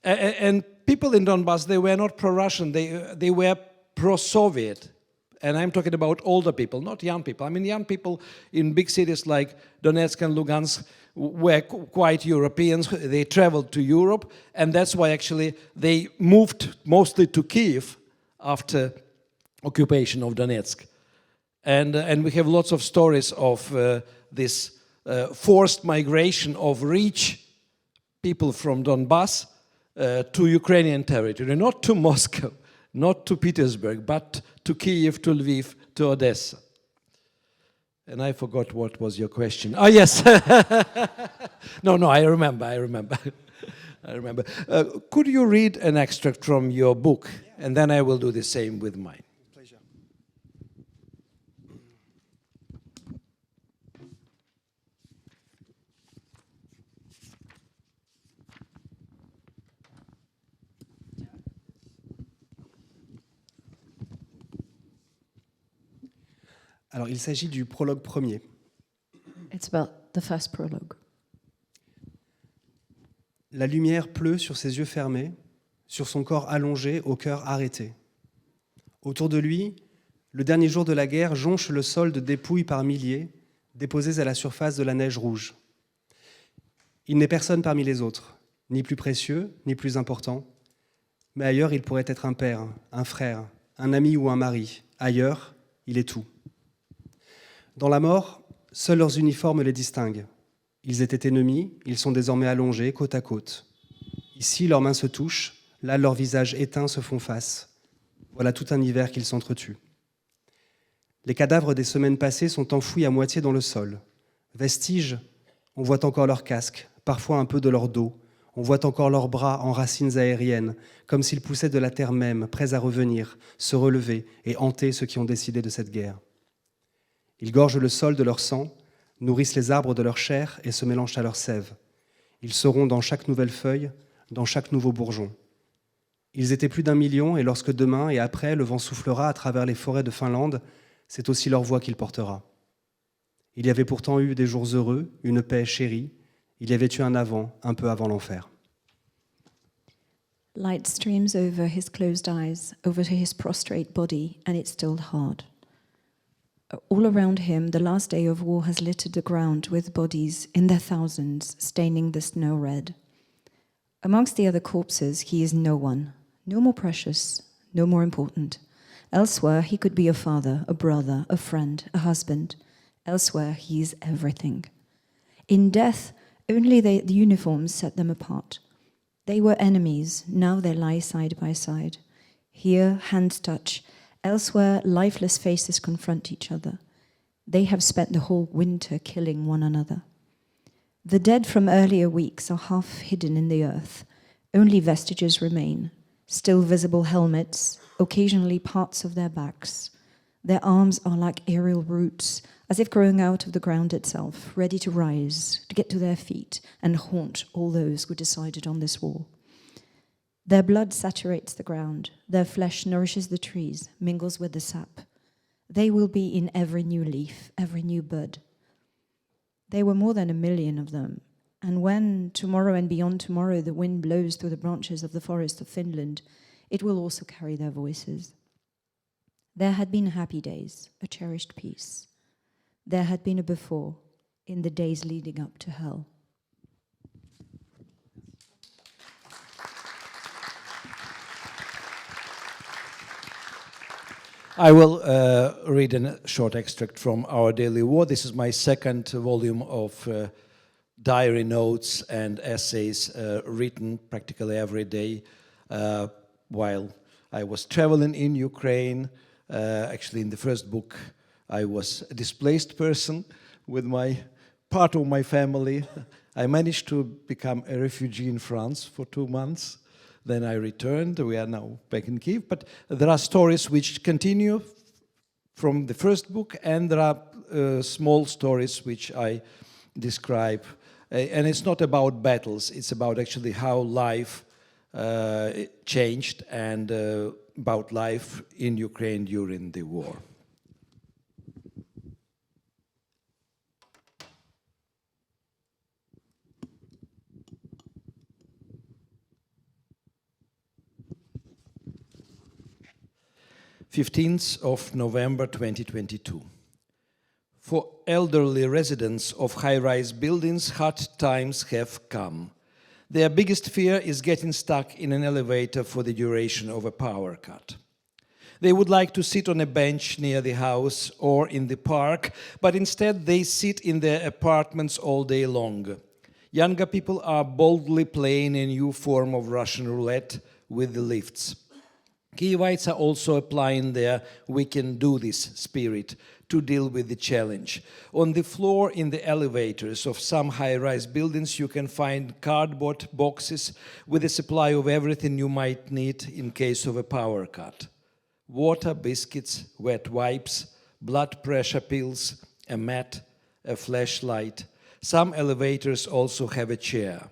And people in Donbass, they were not pro-Russian, they were pro-Soviet. And I'm talking about older people, not young people. I mean, young people in big cities like Donetsk and Lugansk were quite Europeans. They traveled to Europe, and that's why actually they moved mostly to Kiev after occupation of Donetsk. And we have lots of stories of this forced migration of rich people from Donbass to Ukrainian territory, not to Moscow, not to Petersburg, but to Kiev, to Lviv, to Odessa. And I forgot what was your question. Oh, yes. No, I remember. Could you read an extract from your book? And then I will do the same with mine. Pleasure. Alors, il s'agit du prologue premier. It's about the first prologue. La lumière pleut sur ses yeux fermés, sur son corps allongé, au cœur arrêté. Autour de lui, le dernier jour de la guerre jonche le sol de dépouilles par milliers, déposées à la surface de la neige rouge. Il n'est personne parmi les autres, ni plus précieux, ni plus important. Mais ailleurs, il pourrait être un père, un frère, un ami ou un mari. Ailleurs, il est tout. Dans la mort, seuls leurs uniformes les distinguent. Ils étaient ennemis, ils sont désormais allongés, côte à côte. Ici, leurs mains se touchent, là, leurs visages éteints se font face. Voilà tout un hiver qu'ils s'entretuent. Les cadavres des semaines passées sont enfouis à moitié dans le sol. Vestiges, on voit encore leurs casques, parfois un peu de leur dos. On voit encore leurs bras en racines aériennes, comme s'ils poussaient de la terre même, prêts à revenir, se relever et hanter ceux qui ont décidé de cette guerre. Ils gorgent le sol de leur sang, nourrissent les arbres de leur chair et se mélangent à leur sève. Ils seront dans chaque nouvelle feuille, dans chaque nouveau bourgeon. Ils étaient plus d'1 million et lorsque demain et après le vent soufflera à travers les forêts de Finlande, c'est aussi leur voix qu'il portera. Il y avait pourtant eu des jours heureux, une paix chérie. Il y avait eu un peu avant l'enfer. Light streams over his closed eyes, over to his prostrate body, and it's still hard. All around him, the last day of war has littered the ground with bodies in their thousands, staining the snow red. Amongst the other corpses, he is no one, no more precious, no more important. Elsewhere, he could be a father, a brother, a friend, a husband. Elsewhere, he is everything. In death, only the uniforms set them apart. They were enemies, now they lie side by side. Here, hands touch. Elsewhere, lifeless faces confront each other. They have spent the whole winter killing one another. The dead from earlier weeks are half hidden in the earth. Only vestiges remain. Still visible helmets, occasionally parts of their backs. Their arms are like aerial roots, as if growing out of the ground itself, ready to rise, to get to their feet, and haunt all those who decided on this war. Their blood saturates the ground, their flesh nourishes the trees, mingles with the sap. They will be in every new leaf, every new bud. There were more than 1 million of them, and when, tomorrow and beyond tomorrow, the wind blows through the branches of the forest of Finland, it will also carry their voices. There had been happy days, a cherished peace. There had been a before, in the days leading up to hell. I will read a short extract from Our Daily War. This is my second volume of diary notes and essays written practically every day while I was traveling in Ukraine. Actually, in the first book, I was a displaced person with part of my family. I managed to become a refugee in France for 2 months. Then I returned. We are now back in Kyiv. But there are stories which continue from the first book, and there are small stories which I describe. And it's not about battles. It's about actually how life changed and about life in Ukraine during the war. November 2022. For elderly residents of high-rise buildings, hard times have come. Their biggest fear is getting stuck in an elevator for the duration of a power cut. They would like to sit on a bench near the house or in the park, but instead they sit in their apartments all day long. Younger people are boldly playing a new form of Russian roulette with the lifts. Kyivites are also applying their "we can do this" spirit to deal with the challenge. On the floor in the elevators of some high-rise buildings, you can find cardboard boxes with a supply of everything you might need in case of a power cut. Water, biscuits, wet wipes, blood pressure pills, a mat, a flashlight. Some elevators also have a chair.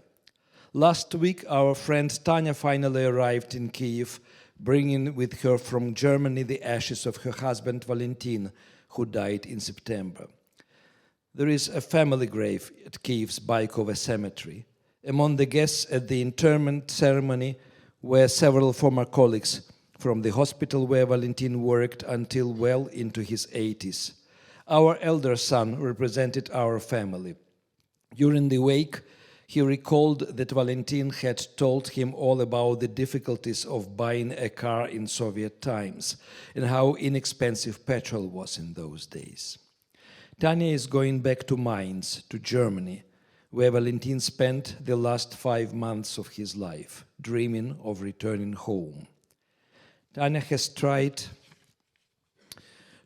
Last week, our friend Tanya finally arrived in Kyiv, bringing with her from Germany the ashes of her husband Valentin, who died in September. There is a family grave at Kyiv's Baikova cemetery. Among the guests at the interment ceremony were several former colleagues from the hospital where Valentin worked until well into his 80s. Our elder son represented our family. During the wake, he recalled that Valentin had told him all about the difficulties of buying a car in Soviet times and how inexpensive petrol was in those days. Tanya is going back to Mainz, to Germany, where Valentin spent the last 5 months of his life, dreaming of returning home. Tanya has tried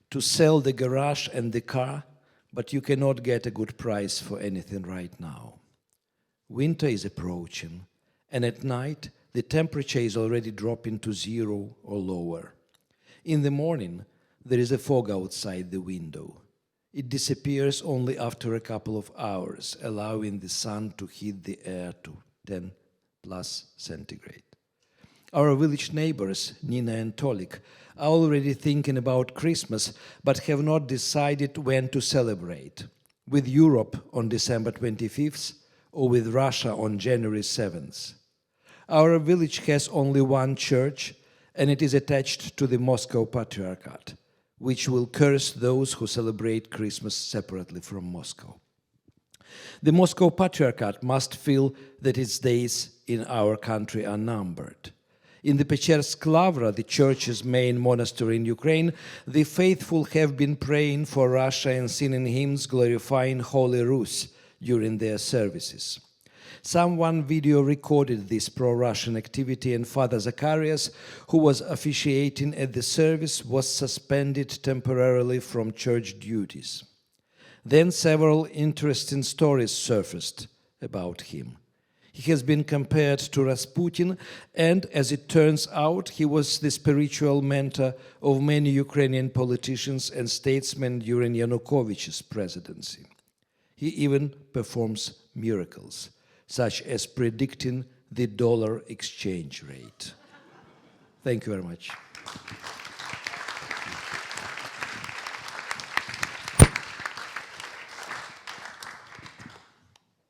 to sell the garage and the car, but you cannot get a good price for anything right now. Winter is approaching, and at night the temperature is already dropping to 0 or lower. In the morning, there is a fog outside the window. It disappears only after a couple of hours, allowing the sun to heat the air to 10 plus centigrade. Our village neighbors, Nina and Tolik, are already thinking about Christmas, but have not decided when to celebrate, with Europe on December 25th, or with Russia on January 7th. Our village has only one church, and it is attached to the Moscow Patriarchate, which will curse those who celebrate Christmas separately from Moscow. The Moscow Patriarchate must feel that its days in our country are numbered. In the Pechersk Lavra, the church's main monastery in Ukraine, the faithful have been praying for Russia and singing hymns glorifying Holy Rus during their services. Someone video recorded this pro-Russian activity, and Father Zacharias, who was officiating at the service, was suspended temporarily from church duties. Then several interesting stories surfaced about him. He has been compared to Rasputin, and as it turns out, he was the spiritual mentor of many Ukrainian politicians and statesmen during Yanukovych's presidency. He even performs miracles, such as predicting the dollar exchange rate. Thank you very much.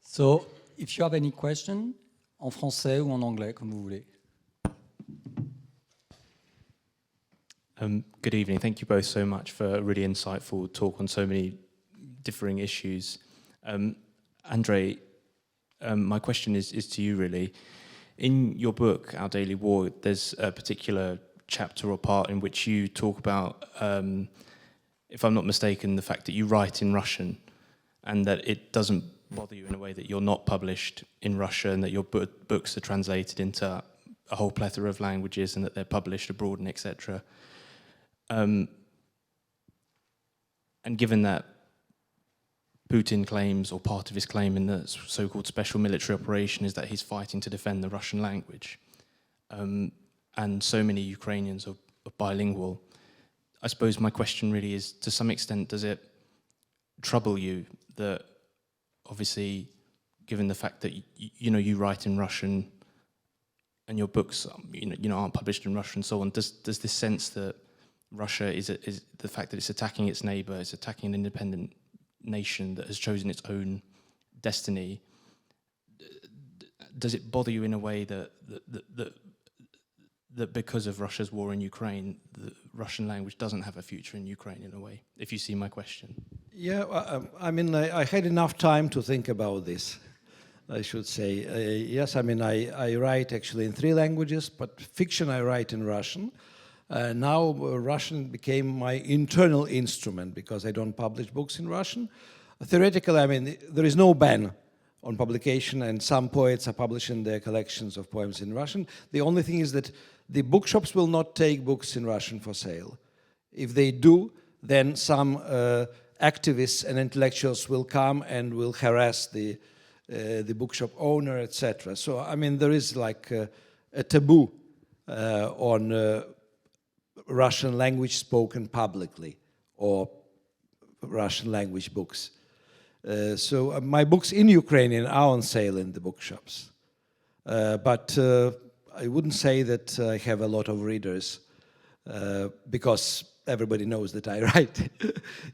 So, if you have any question, en français ou en anglais, comme vous voulez. Good evening. Thank you both so much for a really insightful talk on so many differing issues. Andrei, my question is to you, really. In your book, Our Daily War, there's a particular chapter or part in which you talk about, if I'm not mistaken, the fact that you write in Russian and that it doesn't bother you in a way that you're not published in Russia and that your books are translated into a whole plethora of languages and that they're published abroad and etc. And given that Putin claims, or part of his claim in the so-called special military operation is that he's fighting to defend the Russian language, and so many Ukrainians are bilingual, I suppose my question really is, to some extent, does it trouble you that obviously, given the fact that you write in Russian and your books aren't published in Russian and so on, does this sense that Russia is the fact that it's attacking its neighbour, it's attacking an independent nation that has chosen its own destiny, does it bother you in a way that because of Russia's war in Ukraine, the Russian language doesn't have a future in Ukraine in a way, if you see my question? Yeah, I had enough time to think about this, I should say. Yes, I write actually in 3 languages, but fiction I write in Russian. Now Russian became my internal instrument because I don't publish books in Russian. Theoretically, there is no ban on publication, and some poets are publishing their collections of poems in Russian. The only thing is that the bookshops will not take books in Russian for sale. If they do, then some activists and intellectuals will come and will harass the bookshop owner, etc. So, there is like a taboo on Russian language spoken publicly, or Russian language books. So my books in Ukrainian are on sale in the bookshops. But I wouldn't say that I have a lot of readers because everybody knows that I write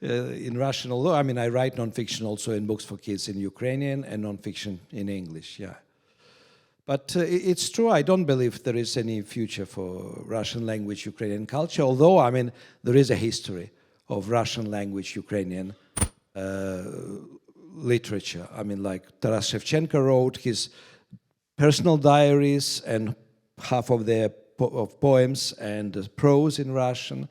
in Russian, although I write non-fiction also in books for kids in Ukrainian and non-fiction in English, yeah. But it's true, I don't believe there is any future for Russian language Ukrainian culture, although, there is a history of Russian language Ukrainian literature. Like Taras Shevchenko wrote his personal diaries and half of their poems and prose in Russian.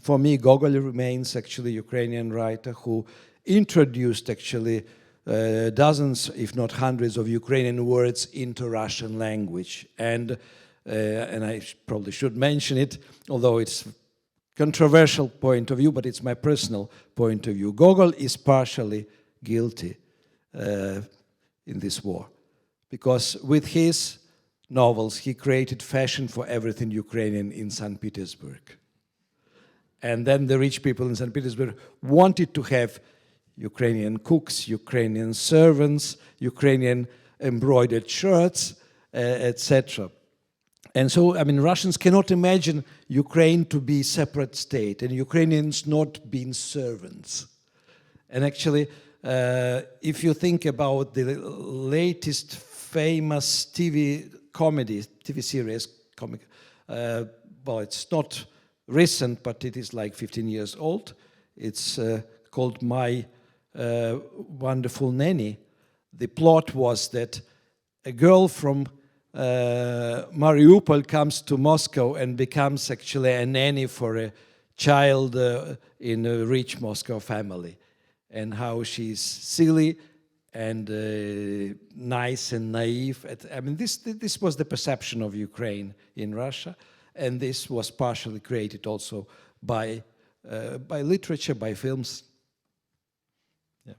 For me, Gogol remains actually a Ukrainian writer who introduced actually dozens, if not hundreds, of Ukrainian words into Russian language. And I probably should mention it, although it's controversial point of view, but it's my personal point of view. Gogol is partially guilty in this war, because with his novels, he created fashion for everything Ukrainian in St. Petersburg. And then the rich people in St. Petersburg wanted to have Ukrainian cooks, Ukrainian servants, Ukrainian embroidered shirts, etc. And so, Russians cannot imagine Ukraine to be a separate state and Ukrainians not being servants. And actually, if you think about the latest famous TV comedy TV series. Well, it's not recent, but it is like 15 years old. It's called My Wonderful Nanny. The plot was that a girl from Mariupol comes to Moscow and becomes actually a nanny for a child in a rich Moscow family, and how she's silly and nice and naive. I mean, this was the perception of Ukraine in Russia, and this was partially created also by literature, by films. Yeah.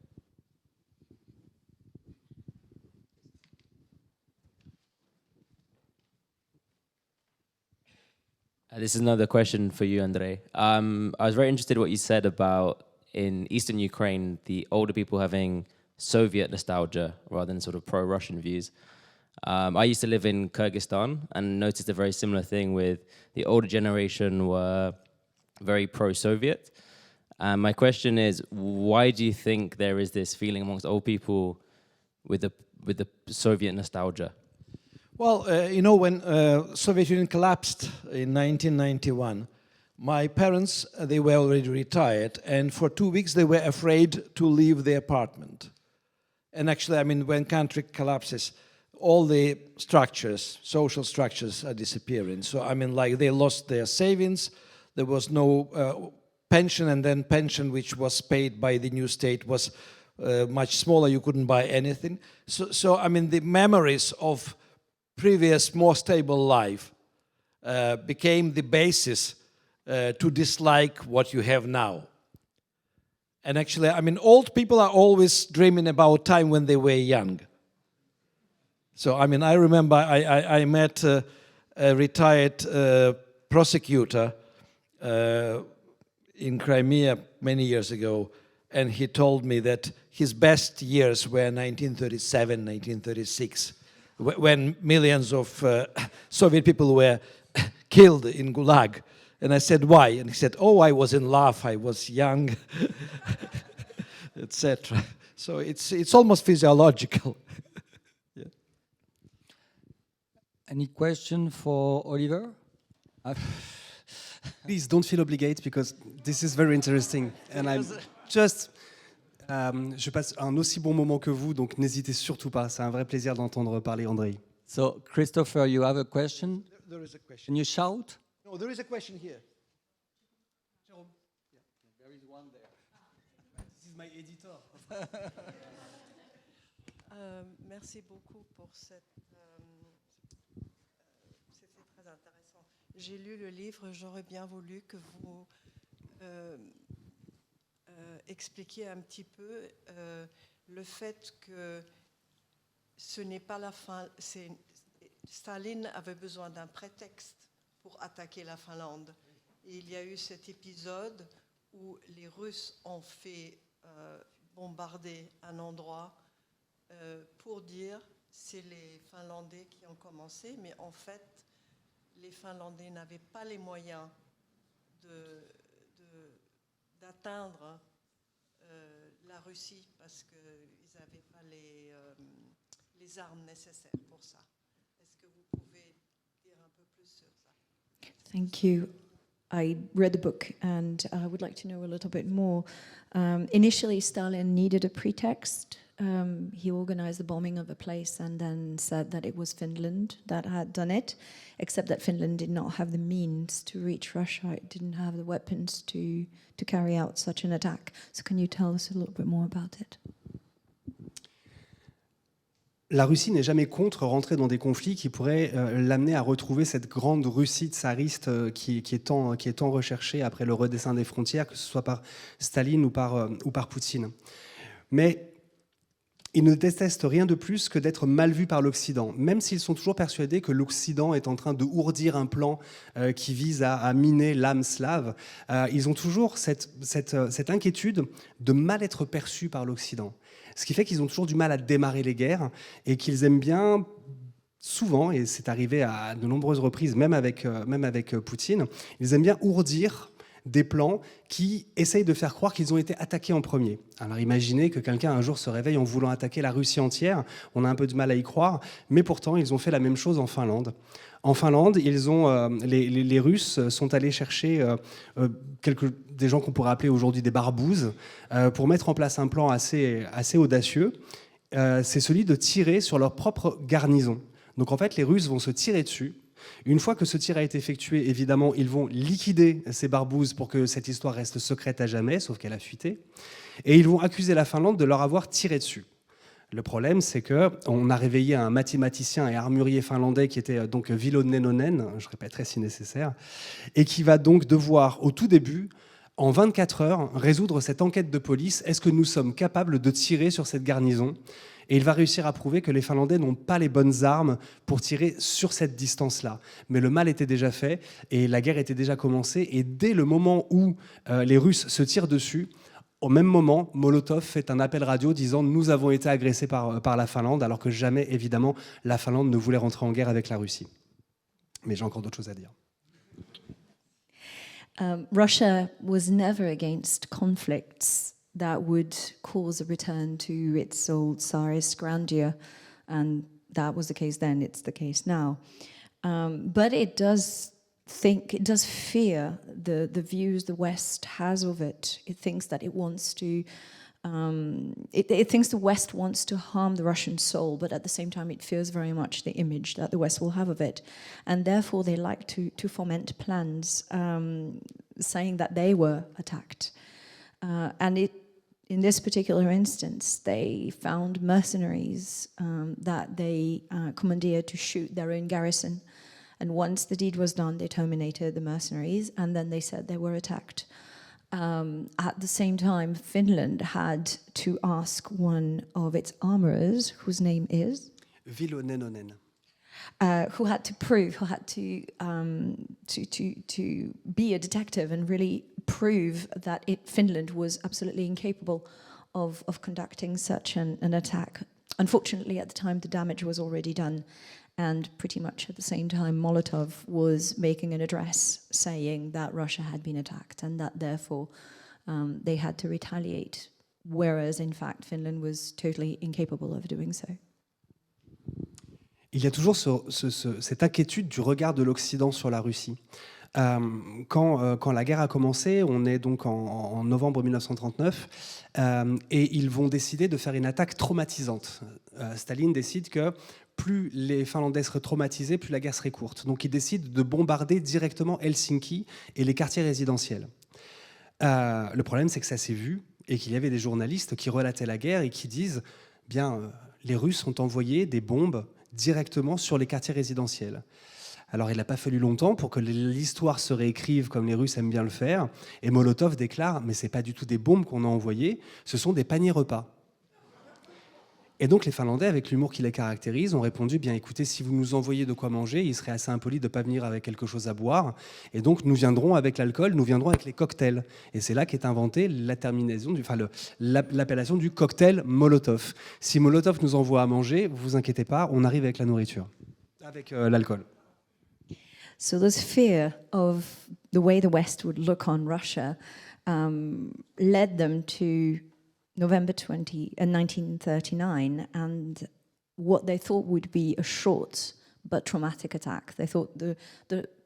This is another question for you, Andrei. I was very interested in what you said about in Eastern Ukraine, the older people having Soviet nostalgia rather than sort of pro-Russian views. I used to live in Kyrgyzstan and noticed a very similar thing with the older generation were very pro-Soviet. My question is, why do you think there is this feeling amongst old people with the Soviet nostalgia? Well, you know, when Soviet Union collapsed in 1991, my parents, they were already retired, and for 2 weeks they were afraid to leave the apartment. And actually, I mean, when country collapses, all the structures, social structures are disappearing. So, I mean, like they lost their savings, there was no pension, and then pension which was paid by the new state was much smaller, you couldn't buy anything. So I mean, the memories of previous more stable life became the basis to dislike what you have now. And actually, I mean, old people are always dreaming about time when they were young. So, I mean, I remember I met a retired prosecutor in Crimea many years ago, and he told me that his best years were 1937, 1936, when millions of Soviet people were killed in Gulag. And I said, why? And he said, oh, I was in love, I was young, etc. So it's almost physiological. Yeah. Any question for Oliver? Please don't feel obligated because this is very interesting. And I'm just... je passe un aussi bon moment que vous, donc n'hésitez surtout pas. C'est un vrai plaisir d'entendre parler Andrei. So, Christopher, you have a question? There is a question. Can you shout? No, there is a question here. Jérôme. Yeah. There is one there. This is my editor. Merci beaucoup pour cette... C'était très intéressant. J'ai lu le livre, j'aurais bien voulu que vous expliquiez un petit peu le fait que ce n'est pas la fin. Staline avait besoin d'un prétexte pour attaquer la Finlande. Et il y a eu cet épisode où les Russes ont fait bombarder un endroit pour dire c'est les Finlandais qui ont commencé, mais en fait, les Finlandais n'avaient pas les moyens d'atteindre la Russie parce qu'ils n'avaient pas les armes nécessaires pour ça. Est-ce que vous pouvez dire un peu plus sur ça? Thank you. I read the book and I would like to know a little bit more. Initially, Stalin needed a pretext. He organized the bombing of a place and then said that it was Finland that had done it, except that Finland did not have the means to reach Russia. It didn't have the weapons to carry out such an attack. So can you tell us a little bit more about it? La Russie n'est jamais contre rentrer dans des conflits qui pourraient l'amener à retrouver cette grande Russie tsariste qui est tant recherchée après le redessin des frontières, que ce soit par Staline ou par Poutine. Mais ils ne détestent rien de plus que d'être mal vus par l'Occident, même s'ils sont toujours persuadés que l'Occident est en train de ourdir un plan qui vise à miner l'âme slave. Ils ont toujours cette inquiétude de mal être perçus par l'Occident. Ce qui fait qu'ils ont toujours du mal à démarrer les guerres et qu'ils aiment bien, souvent, et c'est arrivé à de nombreuses reprises, même avec Poutine, ils aiment bien ourdir des plans qui essayent de faire croire qu'ils ont été attaqués en premier. Alors imaginez que quelqu'un un jour se réveille en voulant attaquer la Russie entière, on a un peu de mal à y croire, mais pourtant ils ont fait la même chose en Finlande. En Finlande, les Russes sont allés chercher des gens qu'on pourrait appeler aujourd'hui des barbouzes pour mettre en place un plan assez audacieux. C'est celui de tirer sur leur propre garnison. Donc en fait, les Russes vont se tirer dessus. Une fois que ce tir a été effectué, évidemment, ils vont liquider ces barbouzes pour que cette histoire reste secrète à jamais, sauf qu'elle a fuité. Et ils vont accuser la Finlande de leur avoir tiré dessus. Le problème, c'est qu'on a réveillé un mathématicien et armurier finlandais qui était donc Ville Nenonen, je répéterai si nécessaire, et qui va donc devoir, au tout début, en 24 heures, résoudre cette enquête de police. Est-ce que nous sommes capables de tirer sur cette garnison ? Et il va réussir à prouver que les Finlandais n'ont pas les bonnes armes pour tirer sur cette distance-là. Mais le mal était déjà fait et la guerre était déjà commencée. Et dès le moment où les Russes se tirent dessus, au même moment, Molotov fait un appel radio disant « Nous avons été agressés par la Finlande », alors que jamais, évidemment, la Finlande ne voulait rentrer en guerre avec la Russie. Mais j'ai encore d'autres choses à dire. Russia was never against conflicts that would cause a return to its old Tsarist grandeur, and that was the case then, it's the case now. But it does fear the views the West has of it. It thinks that it wants to, it thinks the West wants to harm the Russian soul, but at the same time it fears very much the image that the West will have of it. And therefore they like to foment plans saying that they were attacked. In this particular instance, they found mercenaries that they commandeered to shoot their own garrison. And once the deed was done, they terminated the mercenaries, and then they said they were attacked. At the same time, Finland had to ask one of its armorers, whose name is? Ville Nenonen. Who had to prove, who had to be a detective and really prove that Finland was absolutely incapable of conducting such an attack. Unfortunately, at the time, the damage was already done. And pretty much at the same time, Molotov was making an address saying that Russia had been attacked and that therefore they had to retaliate, whereas in fact Finland was totally incapable of doing so. Il y a toujours cette inquiétude du regard de l'Occident sur la Russie. Quand la guerre a commencé, on est donc en novembre 1939, et ils vont décider de faire une attaque traumatisante. Staline décide que plus les Finlandais seraient traumatisés, plus la guerre serait courte. Donc ils décident de bombarder directement Helsinki et les quartiers résidentiels. Le problème, c'est que ça s'est vu et qu'il y avait des journalistes qui relataient la guerre et qui disent « bien, les Russes ont envoyé des bombes directement sur les quartiers résidentiels ». Alors il n'a pas fallu longtemps pour que l'histoire se réécrive comme les Russes aiment bien le faire. Et Molotov déclare « mais ce n'est pas du tout des bombes qu'on a envoyées, ce sont des paniers repas ». Et donc les Finlandais, avec l'humour qui les caractérise, ont répondu « bien écoutez, si vous nous envoyez de quoi manger, il serait assez impoli de ne pas venir avec quelque chose à boire. Et donc nous viendrons avec l'alcool, nous viendrons avec les cocktails ». Et c'est là qu'est inventée l'appellation du cocktail Molotov. Si Molotov nous envoie à manger, vous vous inquiétez pas, on arrive avec la nourriture, avec l'alcool. So this fear of the way the West would look on Russia led them to November 1939 and what they thought would be a short but traumatic attack. They thought the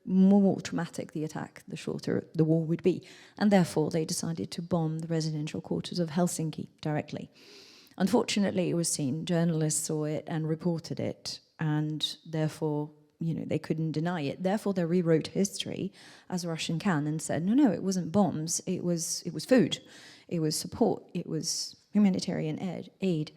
more traumatic the attack, the shorter the war would be. And therefore they decided to bomb the residential quarters of Helsinki directly. Unfortunately, it was seen, journalists saw it and reported it, and therefore they couldn't deny it. Therefore, they rewrote history as Russian can and said, no, it wasn't bombs. It was food. It was support. It was humanitarian aid,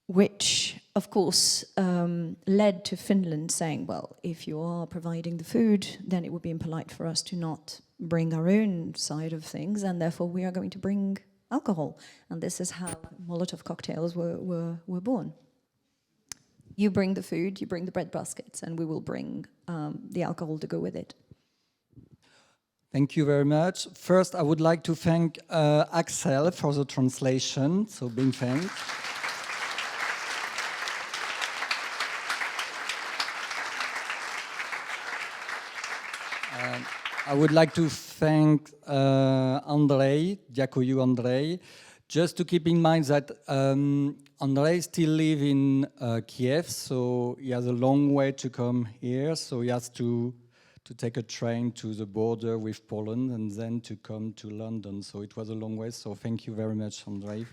which, of course, led to Finland saying, well, if you are providing the food, then it would be impolite for us to not bring our own side of things, and therefore we are going to bring alcohol. And this is how Molotov cocktails were born. You bring the food, you bring the bread baskets, and we will bring the alcohol to go with it. Thank you very much. First, I would like to thank Axel for the translation, so being thanked. I would like to thank Andrei, Diacoyu Andrei. Just to keep in mind that Andrei still lives in Kiev, so he has a long way to come here, so he has to take a train to the border with Poland and then to come to London. So it was a long way, so thank you very much, Andrei.